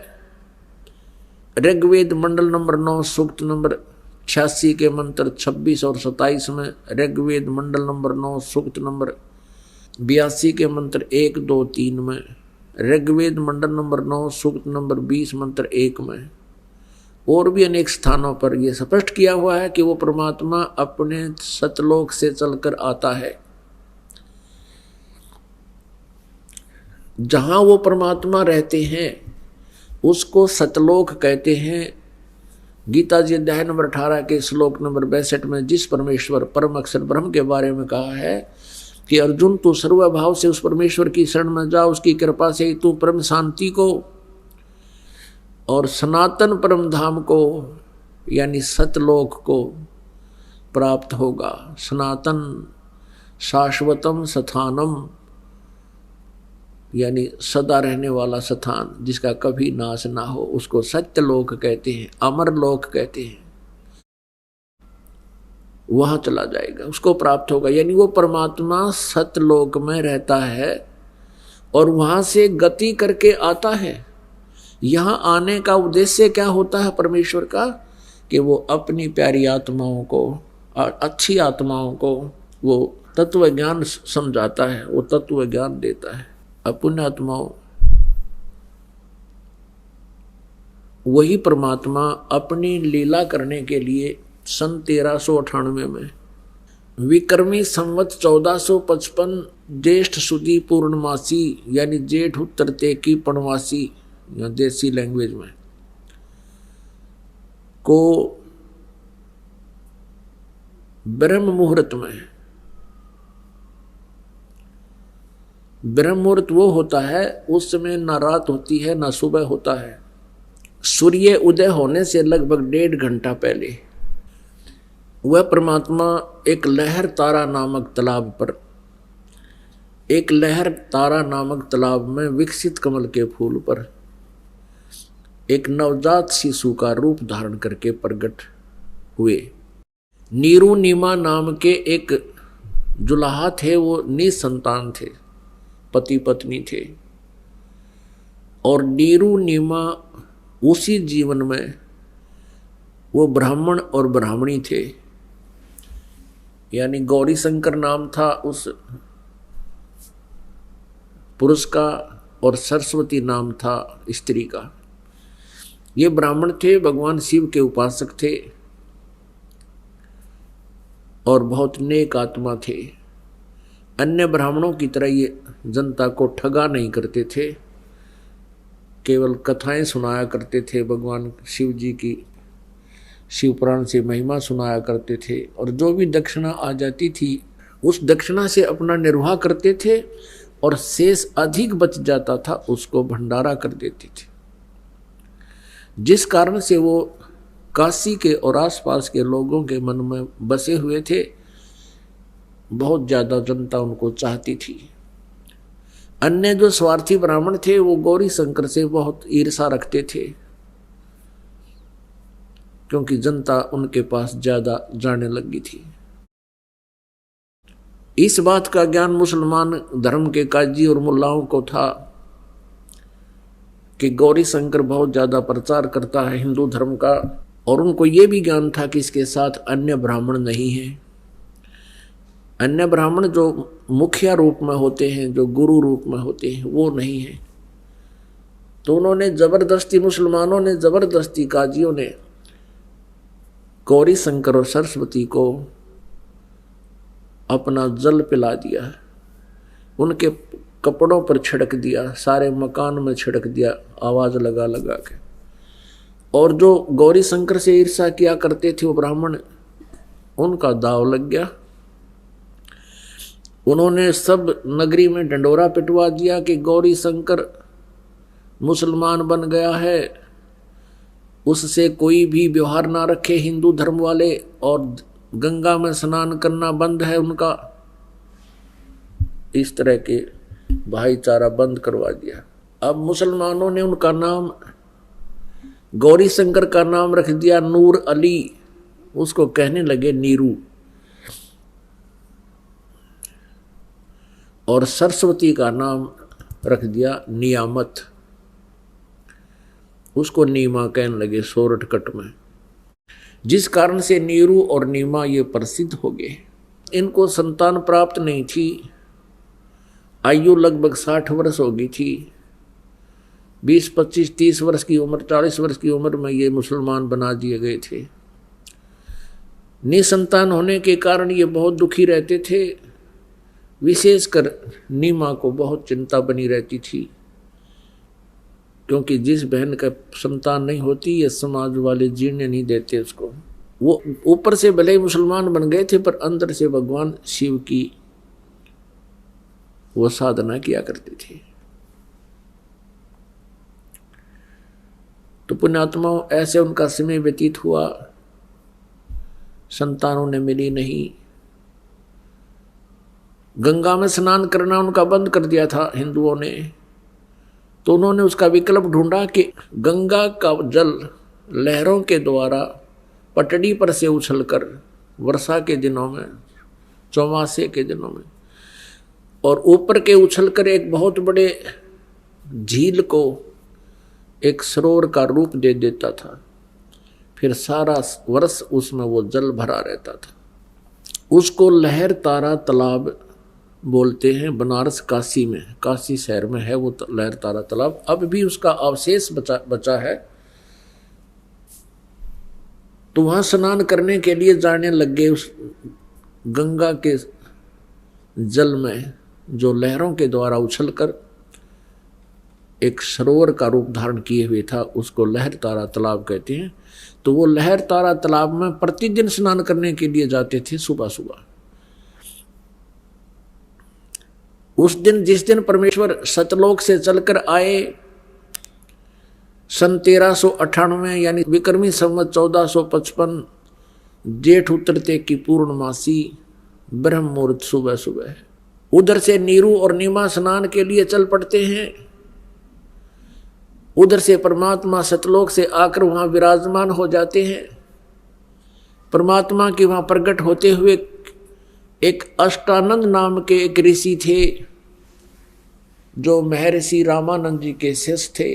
Speaker 1: ऋग्वेद मंडल नंबर 9 सूक्त नंबर 86 के मंत्र 26 और 27 में, ऋग्वेद मंडल नंबर 9 सूक्त नंबर 82 के मंत्र 1, 2, 3 में, ऋग्वेद मंडल नंबर 9 सूक्त नंबर 20 मंत्र 1 में, और भी अनेक स्थानों पर यह स्पष्ट किया हुआ है कि वो परमात्मा अपने सतलोक से चलकर आता है। जहां वो परमात्मा रहते हैं उसको सतलोक कहते हैं। गीता जी अध्याय नंबर 18 के श्लोक नंबर 62 में जिस परमेश्वर परम अक्षर ब्रह्म के बारे में कहा है कि अर्जुन तू सर्वभाव से उस परमेश्वर की शरण में जा, उसकी कृपा से तू परम शांति को और सनातन परम धाम को यानी सतलोक को प्राप्त होगा। सनातन शाश्वतम स्थानम यानी सदा रहने वाला स्थान जिसका कभी नाश ना हो, उसको सत्यलोक कहते हैं, अमर लोक कहते हैं। वहां चला जाएगा, उसको प्राप्त होगा। यानी वो परमात्मा सतलोक में रहता है और वहां से गति करके आता है। यहां आने का उद्देश्य क्या होता है परमेश्वर का? कि वो अपनी प्यारी आत्माओं को, अच्छी आत्माओं को वो तत्व ज्ञान समझाता है, वो तत्व ज्ञान देता है। अपुण्य आत्माओं, वही परमात्मा अपनी लीला करने के लिए सन 1398 में विक्रमी संवत 1455 ज्येष्ठ सुदी पूर्णमासी यानी जेठ उत्तरते की पणवासी या देसी लैंग्वेज में को ब्रह्म मुहूर्त में, ब्रह्म मुहूर्त वो होता है उस समय ना रात होती है ना सुबह होता है। सूर्य उदय होने से लगभग 1.5 घंटा पहले वह परमात्मा एक लहर तारा नामक तालाब पर, एक लहर तारा नामक तालाब में विकसित कमल के फूल पर एक नवजात शिशु का रूप धारण करके प्रकट हुए। नीरू नीमा नाम के एक जुलाहा थे, वो निसंतान थे, पति पत्नी थे। और नीरू नीमा उसी जीवन में वो ब्राह्मण और ब्राह्मणी थे, यानी गौरी शंकर नाम था उस पुरुष का और सरस्वती नाम था स्त्री का। ये ब्राह्मण थे, भगवान शिव के उपासक थे और बहुत नेक आत्मा थे। अन्य ब्राह्मणों की तरह ये जनता को ठगा नहीं करते थे, केवल कथाएं सुनाया करते थे, भगवान शिव जी की शिव पुराण से महिमा सुनाया करते थे और जो भी दक्षिणा आ जाती थी उस दक्षिणा से अपना निर्वाह करते थे और शेष अधिक बच जाता था उसको भंडारा कर देते थे। जिस कारण से वो काशी के और आसपास के लोगों के मन में बसे हुए थे, बहुत ज्यादा जनता उनको चाहती थी। अन्य जो स्वार्थी ब्राह्मण थे वो गौरी शंकर से बहुत ईर्षा रखते थे, क्योंकि जनता उनके पास ज्यादा जाने लगी थी। इस बात का ज्ञान मुसलमान धर्म के काजी और मुल्लाओं को था कि गौरी शंकर बहुत ज्यादा प्रचार करता है हिंदू धर्म का, और उनको ये भी ज्ञान था कि इसके साथ अन्य ब्राह्मण नहीं है। अन्य ब्राह्मण जो मुखिया रूप में होते हैं, जो गुरु रूप में होते हैं, वो नहीं है। तो उन्होंने जबरदस्ती, मुसलमानों ने जबरदस्ती, काजियों ने गौरी शंकर और सरस्वती को अपना जल पिला दिया, उनके कपड़ों पर छिड़क दिया, सारे मकान में छिड़क दिया, आवाज लगा लगा के। और जो गौरी शंकर से ईर्ष्या किया करते थे वो ब्राह्मण, उनका दाव लग गया। उन्होंने सब नगरी में डंडोरा पिटवा दिया कि गौरी शंकर मुसलमान बन गया है, उससे कोई भी व्यवहार ना रखे हिंदू धर्म वाले, और गंगा में स्नान करना बंद है उनका। इस तरह के भाईचारा बंद करवा दिया। अब मुसलमानों ने उनका नाम, गौरी शंकर का नाम रख दिया नूर अली, उसको कहने लगे नीरू। और सरस्वती का नाम रख दिया नियामत, उसको नीमा कहने लगे शॉर्टकट में, जिस कारण से नीरू और नीमा ये प्रसिद्ध हो गए। इनको संतान प्राप्त नहीं थी, आयु लगभग 60 वर्ष हो गई थी। 20, 25, 30 वर्ष की उम्र, 40 वर्ष की उम्र में ये मुसलमान बना दिए गए थे। निसंतान होने के कारण ये बहुत दुखी रहते थे। विशेषकर नीमा को बहुत चिंता बनी रहती थी, क्योंकि जिस बहन का संतान नहीं होती ये समाज वाले जीने नहीं देते उसको। वो ऊपर से भले ही मुसलमान बन गए थे, पर अंदर से भगवान शिव की वो साधना किया करते थे। तो पुण्यात्माओं, ऐसे उनका समय व्यतीत हुआ, संतानों ने मिली नहीं। गंगा में स्नान करना उनका बंद कर दिया था हिंदुओं ने, तो उन्होंने उसका विकल्प ढूंढा कि गंगा का जल लहरों के द्वारा पटड़ी पर से उछलकर वर्षा के दिनों में, चौमासे के दिनों में, और ऊपर के उछलकर एक बहुत बड़े झील को एक सरोवर का रूप दे देता था। फिर सारा वर्ष उसमें वो जल भरा रहता था। उसको लहर तारा तालाब बोलते हैं। बनारस काशी में, काशी शहर में है वो लहर तारा तालाब। अब भी उसका अवशेष बचा है। तो वहां स्नान करने के लिए जाने लग गए। उस गंगा के जल में जो लहरों के द्वारा उछलकर एक सरोवर का रूप धारण किए हुए था, उसको लहर तारा तालाब कहते हैं। तो वो लहर तारा तालाब में प्रतिदिन स्नान करने के लिए जाते थे सुबह सुबह। उस दिन, जिस दिन परमेश्वर सतलोक से चलकर आए, सन 1398 यानी विक्रमी संवत 1455 जेठ उतरते की पूर्णमासी ब्रह्म मुहूर्त सुबह सुबह उधर से नीरू और नीमा स्नान के लिए चल पड़ते हैं। उधर से परमात्मा सतलोक से आकर वहां विराजमान हो जाते हैं। परमात्मा के वहां प्रकट होते हुए एक अष्टानंद नाम के एक ऋषि थे, जो महर्षि रामानंद जी के शिष्य थे।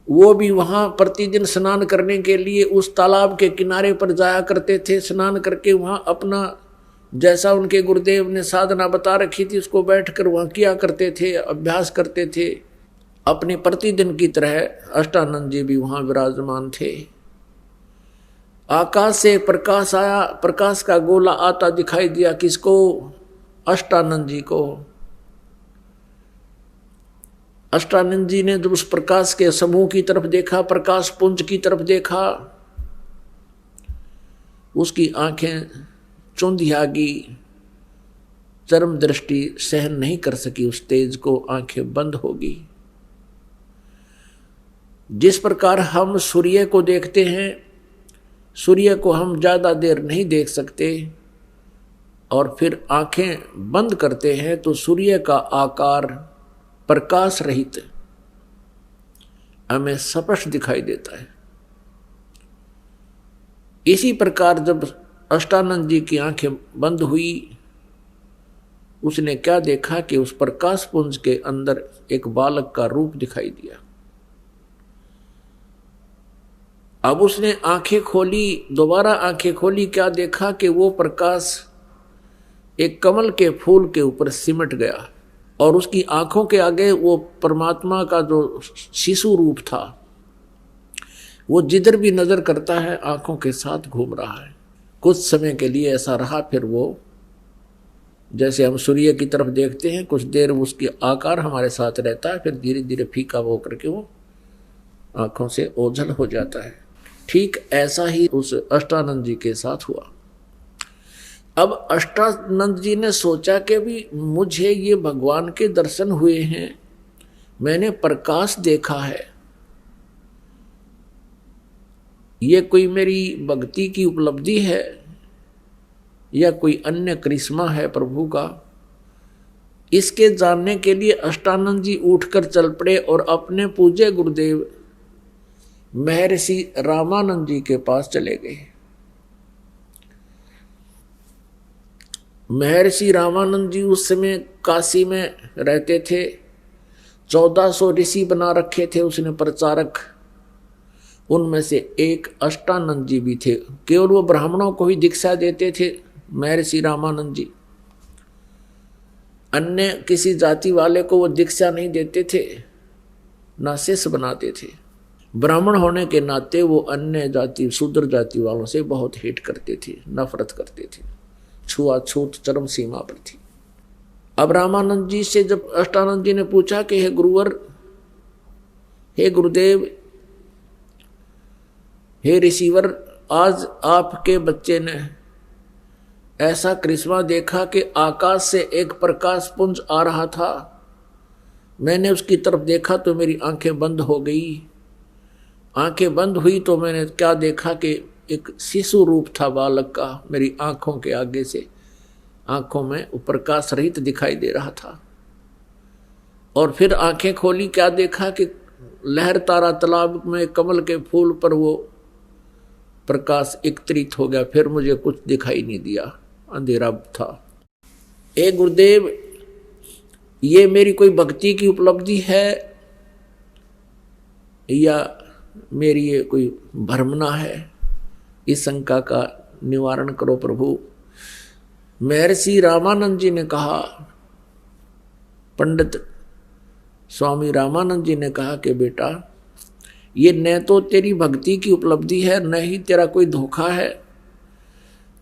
Speaker 1: वो भी वहां प्रतिदिन स्नान करने के लिए उस तालाब के किनारे पर जाया करते थे। स्नान करके वहां अपना, जैसा उनके गुरुदेव ने साधना बता रखी थी, उसको बैठकर वहां किया करते थे, अभ्यास करते थे। अपने प्रतिदिन की तरह अष्टानंद जी भी वहां विराजमान थे। आकाश से प्रकाश आया, प्रकाश का गोला आता दिखाई दिया। किसको? अष्टानंद जी को। अष्टानंद जी ने जब उस प्रकाश के समूह की तरफ देखा, प्रकाश पुंज की तरफ देखा, उसकी आंखें चौंधियागी, चरम दृष्टि सहन नहीं कर सकी उस तेज को, आंखें बंद होगी। जिस प्रकार हम सूर्य को देखते हैं, सूर्य को हम ज्यादा देर नहीं देख सकते और फिर आंखें बंद करते हैं तो सूर्य का आकार प्रकाश रहित हमें स्पष्ट दिखाई देता है। इसी प्रकार जब अष्टानंद जी की आंखें बंद हुई, उसने क्या देखा कि उस प्रकाश पुंज के अंदर एक बालक का रूप दिखाई दिया। अब उसने आंखें खोली, दोबारा आंखें खोली, क्या देखा कि वो प्रकाश एक कमल के फूल के ऊपर सिमट गया और उसकी आंखों के आगे वो परमात्मा का जो शिशु रूप था, वो जिधर भी नजर करता है आंखों के साथ घूम रहा है। कुछ समय के लिए ऐसा रहा, फिर वो जैसे हम सूर्य की तरफ देखते हैं, कुछ देर उसकी आकार हमारे साथ रहता है, फिर धीरे धीरे फीका होकर के वो आंखों से ओझल हो जाता है। ठीक ऐसा ही उस अष्टानंद जी के साथ हुआ। अब अष्टानंद जी ने सोचा कि भी मुझे ये भगवान के दर्शन हुए हैं, मैंने प्रकाश देखा है, ये कोई मेरी भक्ति की उपलब्धि है या कोई अन्य करिश्मा है प्रभु का। इसके जानने के लिए अष्टानंद जी उठकर चल पड़े और अपने पूज्य गुरुदेव महर्षि रामानंद जी के पास चले गए। महर्षि रामानंद जी उस समय काशी में रहते थे 1400 ऋषि बना रखे थे उसने प्रचारक। उनमें से एक अष्टानंद जी भी थे। केवल वो ब्राह्मणों को ही दीक्षा देते थे महर्षि रामानंद जी, अन्य किसी जाति वाले को वो दीक्षा नहीं देते थे, ना शिष्य बनाते थे। ब्राह्मण होने के नाते वो अन्य जाति शूद्र जाति वालों से बहुत हेट करते थे, नफरत करते थे, छुआछूत चरम सीमा पर थी। अब रामानंद जी से जब अष्टानंद जी ने पूछा कि हे गुरुवर, हे गुरुदेव, हे ऋषिवर, आज आपके बच्चे ने ऐसा करिश्मा देखा कि आकाश से एक प्रकाश पुंज आ रहा था, मैंने उसकी तरफ देखा तो मेरी आंखें बंद हो गई। आंखें बंद हुई तो मैंने क्या देखा कि एक शिशु रूप था बालक का मेरी आंखों के आगे से, आंखों में प्रकाश रहित दिखाई दे रहा था। और फिर आंखें खोली, क्या देखा कि लहर तारा तालाब में कमल के फूल पर वो प्रकाश एकत्रित हो गया। फिर मुझे कुछ दिखाई नहीं दिया, अंधेरा था। ए गुरुदेव, ये मेरी कोई भक्ति की उपलब्धि है या मेरी ये कोई भ्रमना है? इस शंका का निवारण करो प्रभु। महर्षि रामानंद जी ने कहा, पंडित स्वामी रामानंद जी ने कहा कि बेटा, ये न तो तेरी भक्ति की उपलब्धि है, न ही तेरा कोई धोखा है।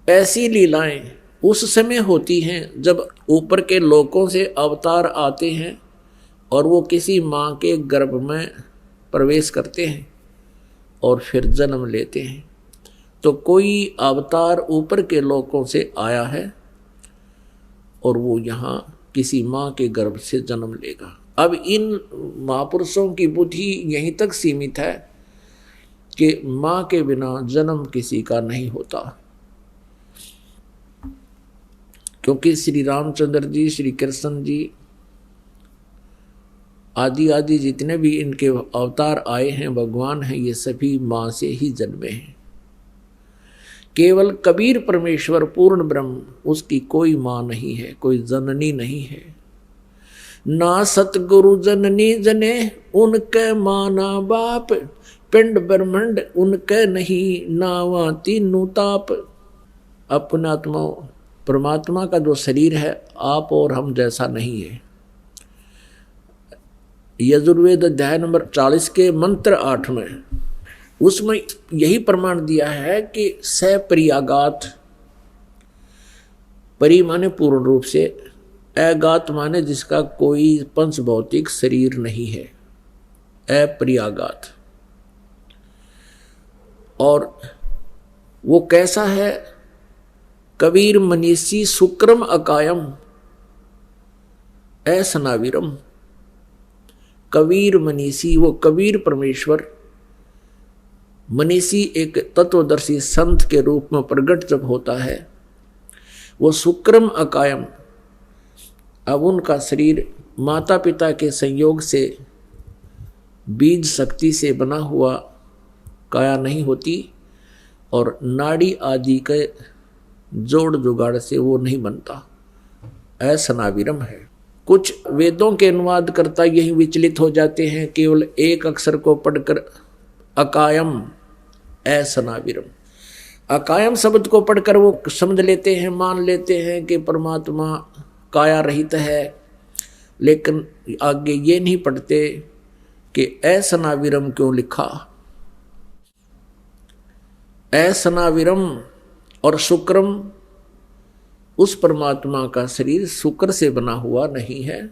Speaker 1: ऐसी लीलाएं उस समय होती हैं जब ऊपर के लोकों से अवतार आते हैं और वो किसी माँ के गर्भ में प्रवेश करते हैं और फिर जन्म लेते हैं। तो कोई अवतार ऊपर के लोकों से आया है और वो यहाँ किसी माँ के गर्भ से जन्म लेगा। अब इन महापुरुषों की बुद्धि यहीं तक सीमित है कि माँ के बिना जन्म किसी का नहीं होता, क्योंकि श्री रामचंद्र जी, श्री कृष्ण जी आदि आदि जितने भी इनके अवतार आए हैं, भगवान हैं, ये सभी माँ से ही जन्मे हैं। केवल कबीर परमेश्वर पूर्ण ब्रह्म, उसकी कोई माँ नहीं है, कोई जननी नहीं है। ना सतगुरु जननी जने, उनके माँ ना बाप, पिंड ब्रह्मंड उनके नहीं, नावा तीनों ताप। अपने आत्मा परमात्मा का जो शरीर है आप और हम जैसा नहीं है। यजुर्वेद अध्याय नंबर 40 के मंत्र 8 में उसमें यही प्रमाण दिया है कि सप्रियागात, परि माने पूर्ण रूप से, अगात माने जिसका कोई पंच भौतिक शरीर नहीं है, अप्रियागात। और वो कैसा है? कबीर मनीषी शुक्रम अकायम असनाविरम। कबीर मनीषी, वो कबीर परमेश्वर मनीषी एक तत्वदर्शी संत के रूप में प्रकट जब होता है, वो शुक्रम अकायम। अब उनका शरीर माता पिता के संयोग से बीज शक्ति से बना हुआ काया नहीं होती और नाड़ी आदि के जोड़ जुगाड़ से वो नहीं बनता, असनाविरम है। कुछ वेदों के अनुवाद करता यही विचलित हो जाते हैं, केवल एक अक्षर को पढ़कर अकायम असनाविरम, अकायम शब्द को पढ़कर वो समझ लेते हैं, मान लेते हैं कि परमात्मा काया रहित है, लेकिन आगे ये नहीं पढ़ते कि असनाविरम क्यों लिखा। असनाविरम और शुक्रम, उस परमात्मा का शरीर शुक्र से बना हुआ नहीं है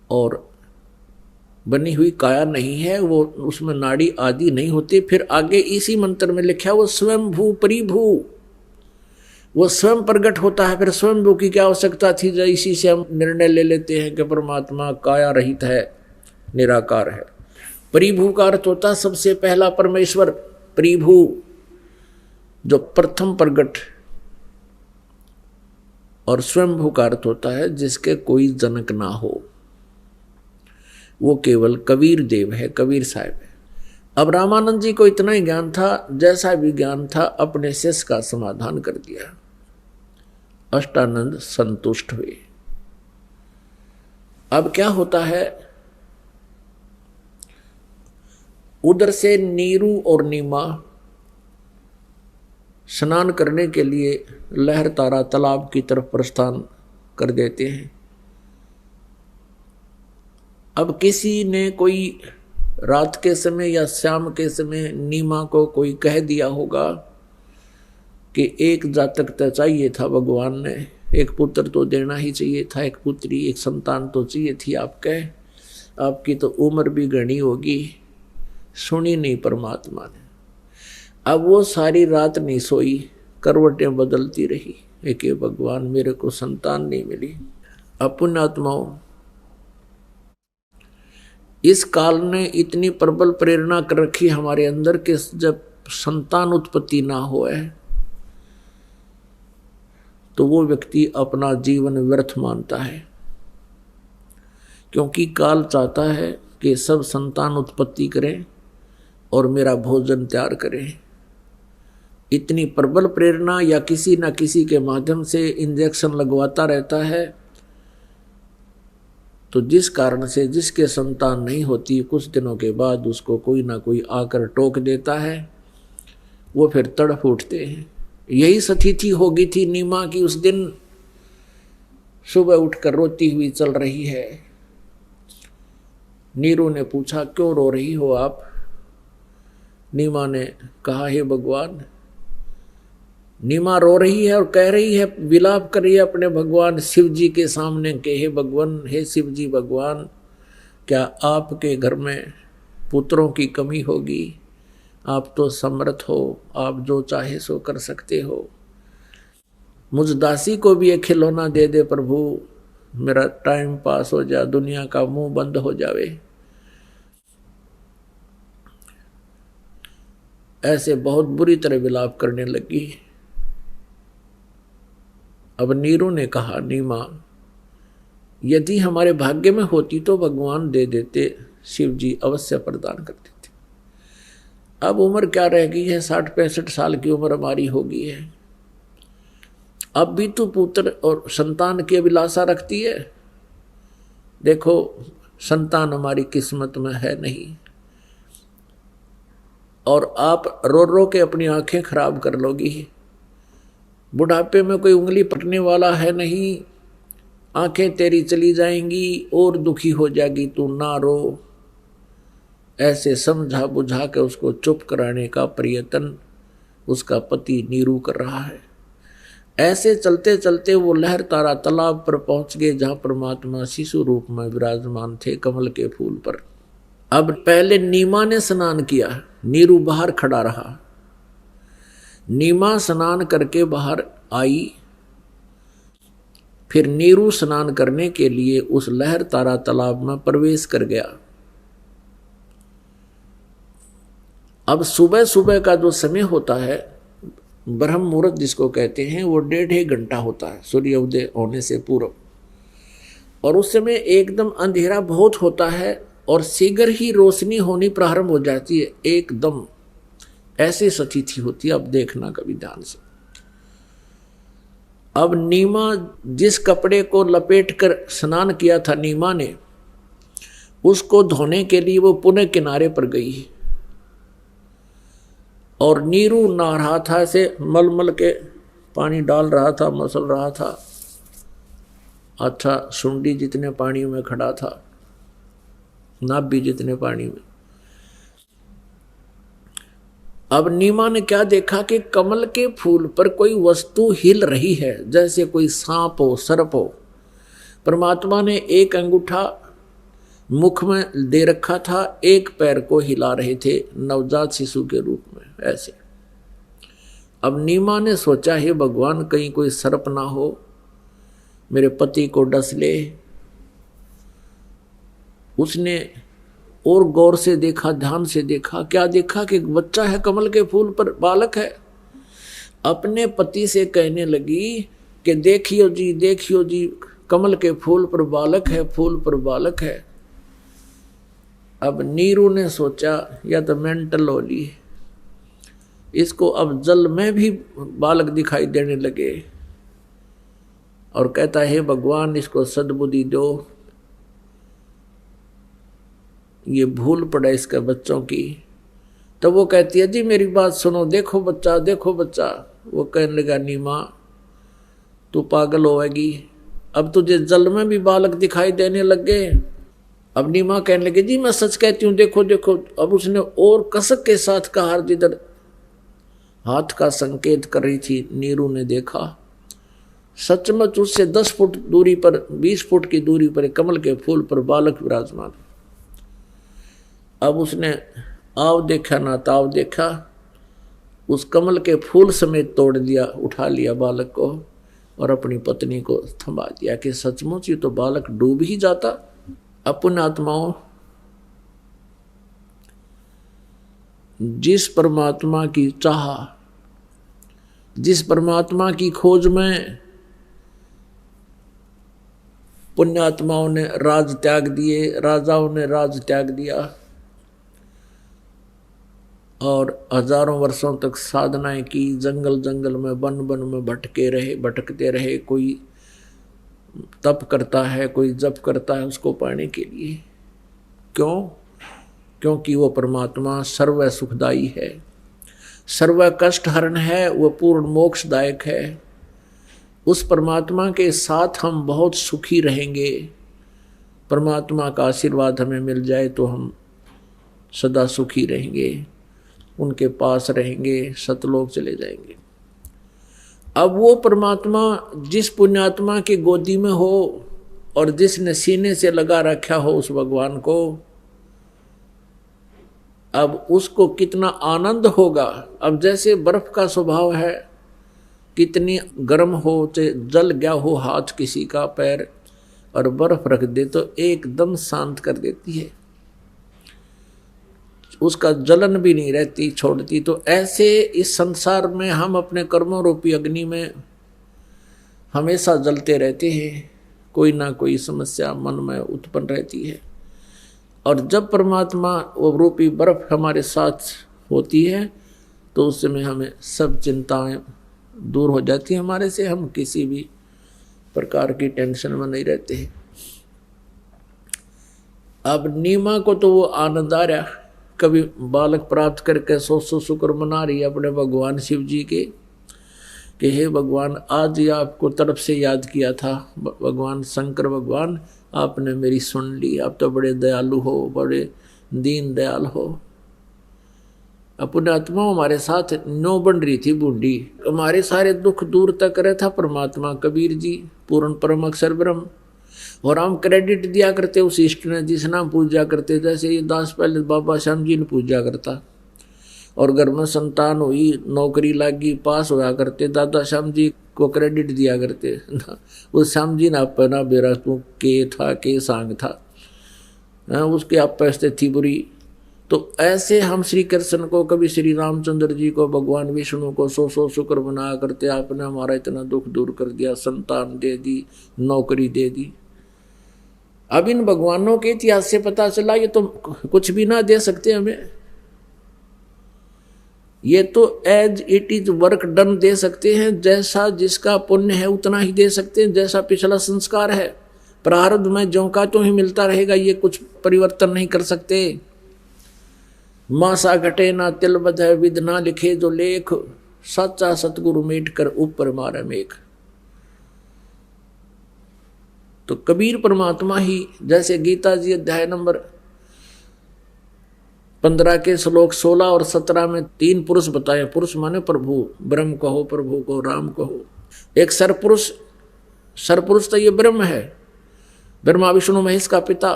Speaker 1: और बनी हुई काया नहीं है, वो उसमें नाड़ी आदि नहीं होती। फिर आगे इसी मंत्र में लिखा वो स्वयं भू परिभू, वो स्वयं प्रकट होता है। फिर स्वयं भू की क्या आवश्यकता थी? जो इसी से हम निर्णय ले लेते हैं कि परमात्मा काया रहित है, निराकार है। परिभू का अर्थ होता सबसे पहला परमेश्वर, परिभू जो प्रथम प्रगट, और स्वयंभू का अर्थ होता है जिसके कोई जनक ना हो, वो केवल कबीर देव है, कबीर साहब है। अब रामानंद जी को इतना ही ज्ञान था, जैसा भी ज्ञान था अपने शिष्य का समाधान कर दिया। अष्टानंद संतुष्ट हुए। अब क्या होता है, उधर से नीरू और नीमा स्नान करने के लिए लहर तारा तालाब की तरफ प्रस्थान कर देते हैं। अब किसी ने कोई रात के समय या शाम के समय नीमा को कोई कह दिया होगा कि एक जातक तो चाहिए था, भगवान ने एक पुत्र तो देना ही चाहिए था, एक पुत्री, एक संतान तो चाहिए थी आपकी तो उम्र भी घनी होगी, सुनी नहीं परमात्मा ने। अब वो सारी रात नहीं सोई, करवटें बदलती रही, एक भगवान मेरे को संतान नहीं मिली। अब पुण्यात्माओं, इस काल ने इतनी प्रबल प्रेरणा कर रखी हमारे अंदर कि जब संतान उत्पत्ति ना होए तो वो व्यक्ति अपना जीवन व्यर्थ मानता है, क्योंकि काल चाहता है कि सब संतान उत्पत्ति करें और मेरा भोजन तैयार करें। इतनी प्रबल प्रेरणा या किसी न किसी के माध्यम से इंजेक्शन लगवाता रहता है, तो जिस कारण से जिसके संतान नहीं होती, कुछ दिनों के बाद उसको कोई ना कोई आकर टोक देता है, वो फिर तड़प उठते हैं। यही स्थिति होगी थी नीमा की उस दिन। सुबह उठकर रोती हुई चल रही है। नीरू ने पूछा, क्यों रो रही हो आप? नीमा ने कहा, हे भगवान। नीमा रो रही है और कह रही है, विलाप कर रही है अपने भगवान शिव जी के सामने के, हे भगवान, हे शिव जी भगवान, क्या आपके घर में पुत्रों की कमी होगी? आप तो समर्थ हो, आप जो चाहे सो कर सकते हो। मुझ दासी को भी एक खिलौना दे दे प्रभु, मेरा टाइम पास हो जाए, दुनिया का मुंह बंद हो जावे। ऐसे बहुत बुरी तरह विलाप करने लगी। अब नीरू ने कहा, नीमा, यदि हमारे भाग्य में होती तो भगवान दे देते, शिव जी अवश्य प्रदान कर देते। अब उम्र क्या रह गई है, 60-65 साल की उम्र हमारी हो गई है। अब भी तू पुत्र और संतान की अभिलाषा रखती है? देखो, संतान हमारी किस्मत में है नहीं, और आप रो रो के अपनी आंखें खराब कर लोगी। बुढ़ापे में कोई उंगली पकड़ने वाला है नहीं, आंखें तेरी चली जाएंगी और दुखी हो जाएगी, तू ना रो। ऐसे समझा बुझा के उसको चुप कराने का प्रयत्न उसका पति नीरू कर रहा है। ऐसे चलते चलते वो लहर तारा तालाब पर पहुंच गए, जहां परमात्मा शिशु रूप में विराजमान थे कमल के फूल पर। अब पहले नीमा ने स्नान किया, नीरू बाहर खड़ा रहा। नीमा स्नान करके बाहर आई, फिर नीरू स्नान करने के लिए उस लहर तारा तालाब में प्रवेश कर गया। अब सुबह सुबह का जो समय होता है, ब्रह्म मुहूर्त जिसको कहते हैं, वो 1.5 घंटा होता है सूर्योदय होने से पूर्व, और उस समय एकदम अंधेरा बहुत होता है और शीघ्र ही रोशनी होनी प्रारंभ हो जाती है, एकदम ऐसी स्थिति होती है। अब देखना कभी ध्यान से। अब नीमा जिस कपड़े को लपेट कर स्नान किया था नीमा ने, उसको धोने के लिए वो पुनः किनारे पर गई, और नीरू नहा रहा था, ऐसे मल के पानी डाल रहा था, मसल रहा था। अच्छा, सुंडी जितने पानी में खड़ा था, नाभि जितने पानी में। अब नीमा ने क्या देखा कि कमल के फूल पर कोई वस्तु हिल रही है, जैसे कोई सांप हो, सर्प हो। परमात्मा ने एक अंगूठा मुख में दे रखा था, एक पैर को हिला रहे थे नवजात शिशु के रूप में, ऐसे। अब नीमा ने सोचा, हे भगवान, कहीं कोई सर्प ना हो, मेरे पति को डस ले। उसने और गौर से देखा, ध्यान से देखा। क्या देखा कि बच्चा है कमल के फूल पर, बालक है। अपने पति से कहने लगी कि देखियो जी, देखियो जी, कमल के फूल पर बालक है, फूल पर बालक है। अब नीरू ने सोचा, या तो मेंटल होली, इसको अब जल में भी बालक दिखाई देने लगे, और कहता है, हे भगवान, इसको सद्बुद्धि दो, ये भूल पड़े इसके बच्चों की। तो वो कहती है जी मेरी बात सुनो, देखो बच्चा देखो बच्चा। वो कहने लगा नीमा तू पागल होएगी, अब तुझे जल में भी बालक दिखाई देने लग गए। अब नीमा कहने लगे जी मैं सच कहती हूँ, देखो देखो। अब उसने और कसक के साथ कहा, जिधर हाथ का संकेत कर रही थी नीरू ने देखा, सचमुच उससे 10 फुट दूरी पर 20 फुट की दूरी पर कमल के फूल पर बालक विराजमान। अब उसने आव देखा ना ताव देखा, उस कमल के फूल समेत तोड़ दिया, उठा लिया बालक को और अपनी पत्नी को थमा दिया कि सचमुच ये तो बालक डूब ही जाता। अपन आत्माओं, जिस परमात्मा की चाह, जिस परमात्मा की खोज में पुण्यात्माओं ने राज त्याग दिए, राजाओं ने राज त्याग दिया और हजारों वर्षों तक साधनाएं की, जंगल जंगल में वन वन में भटकते रहे। कोई तप करता है, कोई जप करता है उसको पाने के लिए। क्यों? क्योंकि वो परमात्मा सर्व सुखदाई है, सर्व कष्ट हरण है, वो पूर्ण मोक्षदायक है। उस परमात्मा के साथ हम बहुत सुखी रहेंगे। परमात्मा का आशीर्वाद हमें मिल जाए तो हम सदा सुखी रहेंगे, उनके पास रहेंगे, सतलोक चले जाएंगे। अब वो परमात्मा जिस पुण्यात्मा की गोदी में हो और जिसने सीने से लगा रखा हो उस भगवान को, अब उसको कितना आनंद होगा। अब जैसे बर्फ का स्वभाव है, कितनी गर्म हो, जल गया हो हाथ किसी का पैर और बर्फ रख दे तो एकदम शांत कर देती है, उसका जलन भी नहीं रहती, छोड़ती। तो ऐसे इस संसार में हम अपने कर्मों रूपी अग्नि में हमेशा जलते रहते हैं, कोई ना कोई समस्या मन में उत्पन्न रहती है। और जब परमात्मा वो रूपी बर्फ हमारे साथ होती है तो उस समय हमें सब चिंताएं दूर हो जाती है हमारे से, हम किसी भी प्रकार की टेंशन में नहीं रहते हैं। अब नीमा को तो वो आनंद आ रहा, कभी बालक प्राप्त करके 100 शुक्र मना रही अपने भगवान शिव जी के कि हे भगवान आज ही आपको तरफ से याद किया था, भगवान शंकर भगवान आपने मेरी सुन ली, आप तो बड़े दयालु हो, बड़े दीन दयाल हो। अपने आत्मा हमारे साथ नो बन रही थी बूंदी, हमारे सारे दुख दूर तक करे था परमात्मा कबीर जी, पूर्ण परम अक्षर ब्रह्म। और हम क्रेडिट दिया करते उस इष्ट ने जिस नाम पूजा करते, जैसे ये दास पहले बाबा श्याम जी ने पूजा करता और घर में संतान हुई, नौकरी लगी, पास होया करते, दादा श्याम जी को क्रेडिट दिया करते। उस श्याम जी ने आप ना बेरा तू के था के सांग था, उसके आप स्थिति बुरी। तो ऐसे हम श्री कृष्ण को, कभी श्री रामचंद्र जी को, भगवान विष्णु को 100 शुक्र मनाया करते, आपने हमारा इतना दुख दूर कर दिया, संतान दे दी, नौकरी दे दी। अब इन भगवानों के इतिहास से पता चला ये तो कुछ भी ना दे सकते हमें, ये तो as it is work done दे सकते हैं, जैसा जिसका पुण्य है उतना ही दे सकते हैं, जैसा पिछला संस्कार है प्रारब्ध में ज्यों का तो ही मिलता रहेगा, ये कुछ परिवर्तन नहीं कर सकते। मासा घटे ना तिल बध विद ना लिखे जो लेख, सच्चा सतगुरु मेट कर ऊपर मारे मेघ। तो कबीर परमात्मा ही, जैसे गीता जी अध्याय नंबर 15 के श्लोक 16 और 17 में 3 पुरुष बताए। पुरुष माने प्रभु, ब्रह्म कहो, प्रभु को राम कहो। एक सरपुरुष, सरपुरुष तो ये ब्रह्म है, ब्रह्मा विष्णु महेश का पिता,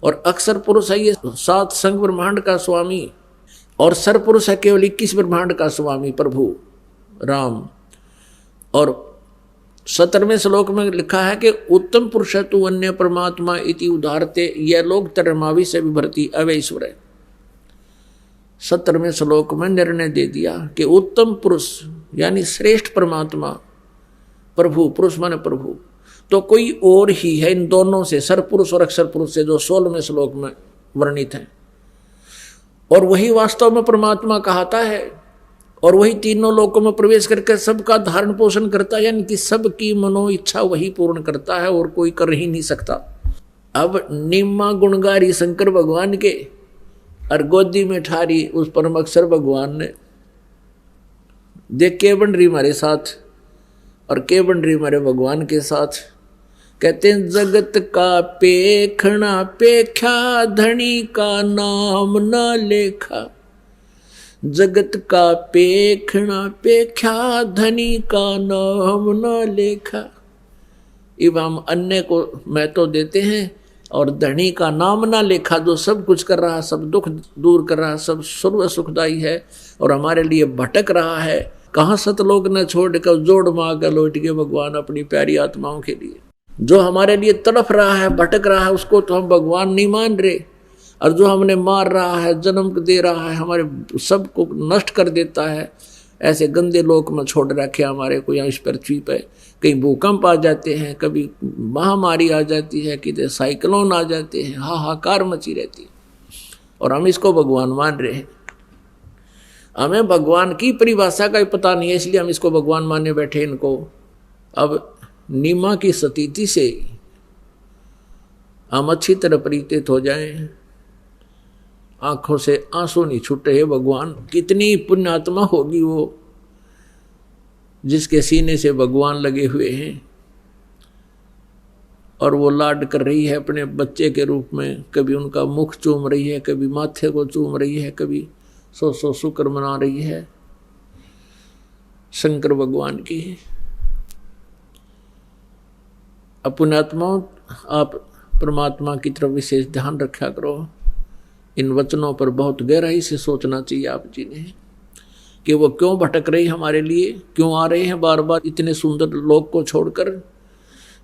Speaker 1: और अक्षर पुरुष है ये 7 संग ब्रह्मांड का स्वामी, और सरपुरुष है केवल 21 ब्रह्मांड का स्वामी प्रभु राम। और 17वें श्लोक में लिखा है कि उत्तम पुरुष तु अन्य परमात्मा इति उदाहरते, यह लोग तरमावी से विभरती अवैश्वर है। 17वें श्लोक में निर्णय दे दिया कि उत्तम पुरुष यानी श्रेष्ठ परमात्मा प्रभु, पुरुष माने प्रभु, तो कोई और ही है इन दोनों से, सरपुरुष और अक्षर पुरुष से, जो 16वें श्लोक में वर्णित है। और वही वास्तव में परमात्मा कहता है, और वही तीनों लोकों में प्रवेश करके सबका धारण पोषण करता है, यानी कि सबकी मनो इच्छा वही पूर्ण करता है और कोई कर ही नहीं सकता। अब नीमा गुणगारी शंकर भगवान के और गोदी में ठारी उस परम अक्षर भगवान ने। देख के बन रही हमारे साथ और के बन रही हमारे भगवान के साथ। कहते हैं जगत का पेखना पेख्या, धनी का नाम न लेखा। जगत का पेखना पेख्या, धनी का नाम न लेखा। इब हम अन्य को महत्व देते हैं और धनी का नाम ना लेखा, जो सब कुछ कर रहा, सब दुख दूर कर रहा, सब सर्व सुखदायी है और हमारे लिए भटक रहा है। कहाँ सतलोक न छोड़कर जोड़ मांग लौट के भगवान अपनी प्यारी आत्माओं के लिए। जो हमारे लिए तड़फ रहा है, भटक रहा है, उसको तो हम भगवान नहीं मान रहे। और जो हमने मार रहा है, जन्म दे रहा है, हमारे सबको नष्ट कर देता है, ऐसे गंदे लोक में छोड़ रखे हमारे को यहाँ इस पृथ्वी पे। कहीं भूकंप आ जाते हैं, कभी महामारी आ जाती है, किधर साइक्लोन आ जाते हैं, हाहाकार मची रहती है और हम इसको भगवान मान रहे हैं। हमें भगवान की परिभाषा का ही पता नहीं है, इसलिए हम इसको भगवान मानने बैठे इनको। अब नीमा की स्थिति से हम अच्छी तरह परिचित हो जाएं, आंखों से आंसू नहीं छूटे। हे भगवान, कितनी पुण्यात्मा होगी वो जिसके सीने से भगवान लगे हुए हैं और वो लाड कर रही है अपने बच्चे के रूप में। कभी उनका मुख चूम रही है, कभी माथे को चूम रही है, कभी सौ शुक्र मना रही है शंकर भगवान की। पुण्यात्माओं, आप परमात्मा की तरफ विशेष ध्यान रखा करो। इन वचनों पर बहुत गहराई से सोचना चाहिए आप जी ने कि वो क्यों भटक रही हमारे लिए, क्यों आ रहे हैं बार बार इतने सुंदर लोक को छोड़कर।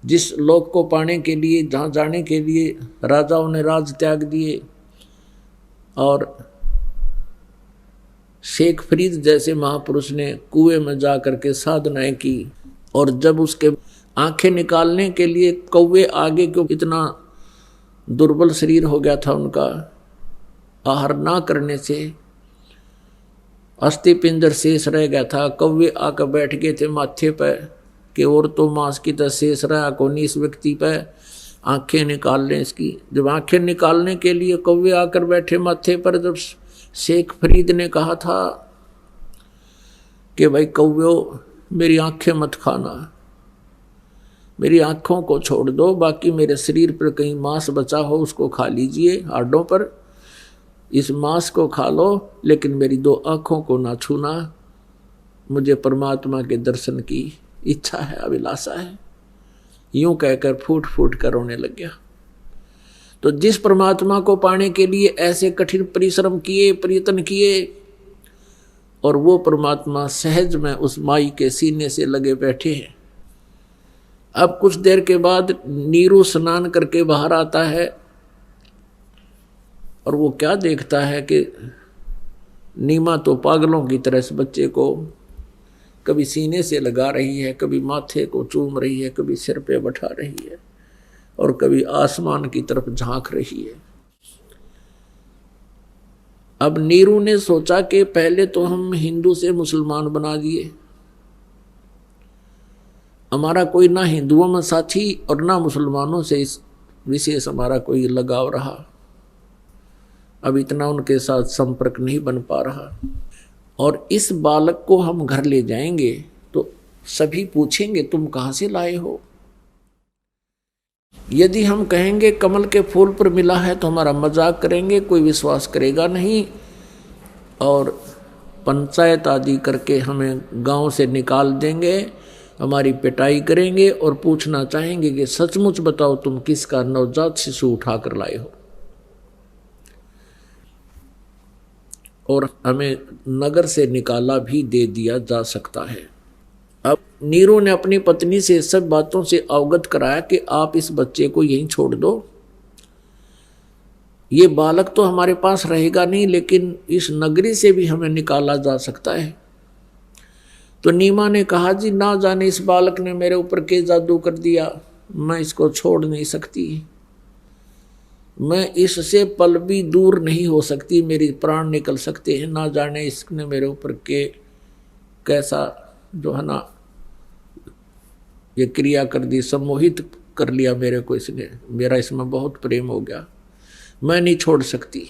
Speaker 1: जिस लोक को पाने के लिए, जहाँ जाने के लिए राजाओं ने राज त्याग दिए और शेख फरीद जैसे महापुरुष ने कुएं में जा करके साधनाएं की, और जब उसके आंखें निकालने के लिए कौवे आगे क्यों, इतना दुर्बल शरीर हो गया था उनका आहार ना करने से, अस्थि पिंजर शेष रह गया था। कौवे आकर बैठ गए थे माथे पर कि और तो मांस की तरह शेष रहा कौन इस व्यक्ति पर, आंखें निकाल लें इसकी। जब आंखें निकालने के लिए कौवे आकर बैठे माथे पर, जब शेख फरीद ने कहा था कि भाई कौवे मेरी आंखें मत खाना, मेरी आंखों को छोड़ दो, बाकी मेरे शरीर पर कहीं मांस बचा हो उसको खा लीजिए, हाडों पर इस मांस को खा लो, लेकिन मेरी दो आंखों को ना छूना, मुझे परमात्मा के दर्शन की इच्छा है, अभिलाषा है। यूं कहकर फूट फूट कर रोने लग गया। तो जिस परमात्मा को पाने के लिए ऐसे कठिन परिश्रम किए, प्रयत्न किए, और वो परमात्मा सहज में उस माई के सीने से लगे बैठे हैं। अब कुछ देर के बाद नीरू स्नान करके बाहर आता है और वो क्या देखता है कि नीमा तो पागलों की तरह इस बच्चे को कभी सीने से लगा रही है, कभी माथे को चूम रही है, कभी सिर पे बैठा रही है और कभी आसमान की तरफ झांक रही है। अब नीरू ने सोचा कि पहले तो हम हिंदू से मुसलमान बना दिए, हमारा कोई ना हिंदुओं में साथी और ना मुसलमानों से इस विशेष हमारा कोई लगाव रहा, अब इतना उनके साथ संपर्क नहीं बन पा रहा। और इस बालक को हम घर ले जाएंगे तो सभी पूछेंगे तुम कहाँ से लाए हो। यदि हम कहेंगे कमल के फूल पर मिला है तो हमारा मजाक करेंगे, कोई विश्वास करेगा नहीं और पंचायत आदि करके हमें गांव से निकाल देंगे, हमारी पिटाई करेंगे और पूछना चाहेंगे कि सचमुच बताओ तुम किसका नवजात शिशु उठा कर लाए हो। और हमें नगर से निकाला भी दे दिया जा सकता है। अब नीरू ने अपनी पत्नी से सब बातों से अवगत कराया कि आप इस बच्चे को यहीं छोड़ दो, ये बालक तो हमारे पास रहेगा नहीं, लेकिन इस नगरी से भी हमें निकाला जा सकता है। तो नीमा ने कहा जी ना जाने इस बालक ने मेरे ऊपर के जादू कर दिया, मैं इसको छोड़ नहीं सकती, मैं इससे पल भी दूर नहीं हो सकती, मेरी प्राण निकल सकते हैं, ना जाने इसने मेरे ऊपर के कैसा जो है ना ये क्रिया कर दी, सम्मोहित कर लिया मेरे को इसने, मेरा इसमें बहुत प्रेम हो गया, मैं नहीं छोड़ सकती।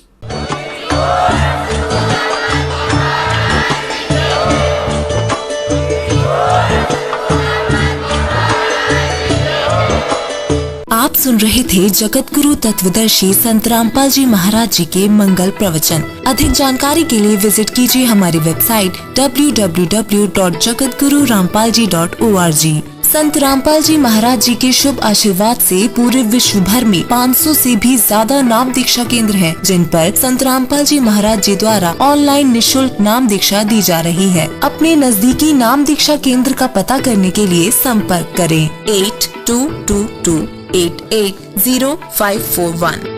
Speaker 3: आप सुन रहे थे जगत गुरु तत्वदर्शी संत रामपाल जी महाराज जी के मंगल प्रवचन। अधिक जानकारी के लिए विजिट कीजिए हमारी वेबसाइट www.jagatgururampalji.org। संत रामपाल जी महाराज जी के शुभ आशीर्वाद से पूरे विश्व भर में 500 से भी ज्यादा नाम दीक्षा केंद्र हैं, जिन पर संत रामपाल जी महाराज जी द्वारा ऑनलाइन निशुल्क नाम दीक्षा दी जा रही है। अपने नजदीकी नाम दीक्षा केंद्र का पता करने के लिए संपर्क करें 8222880541।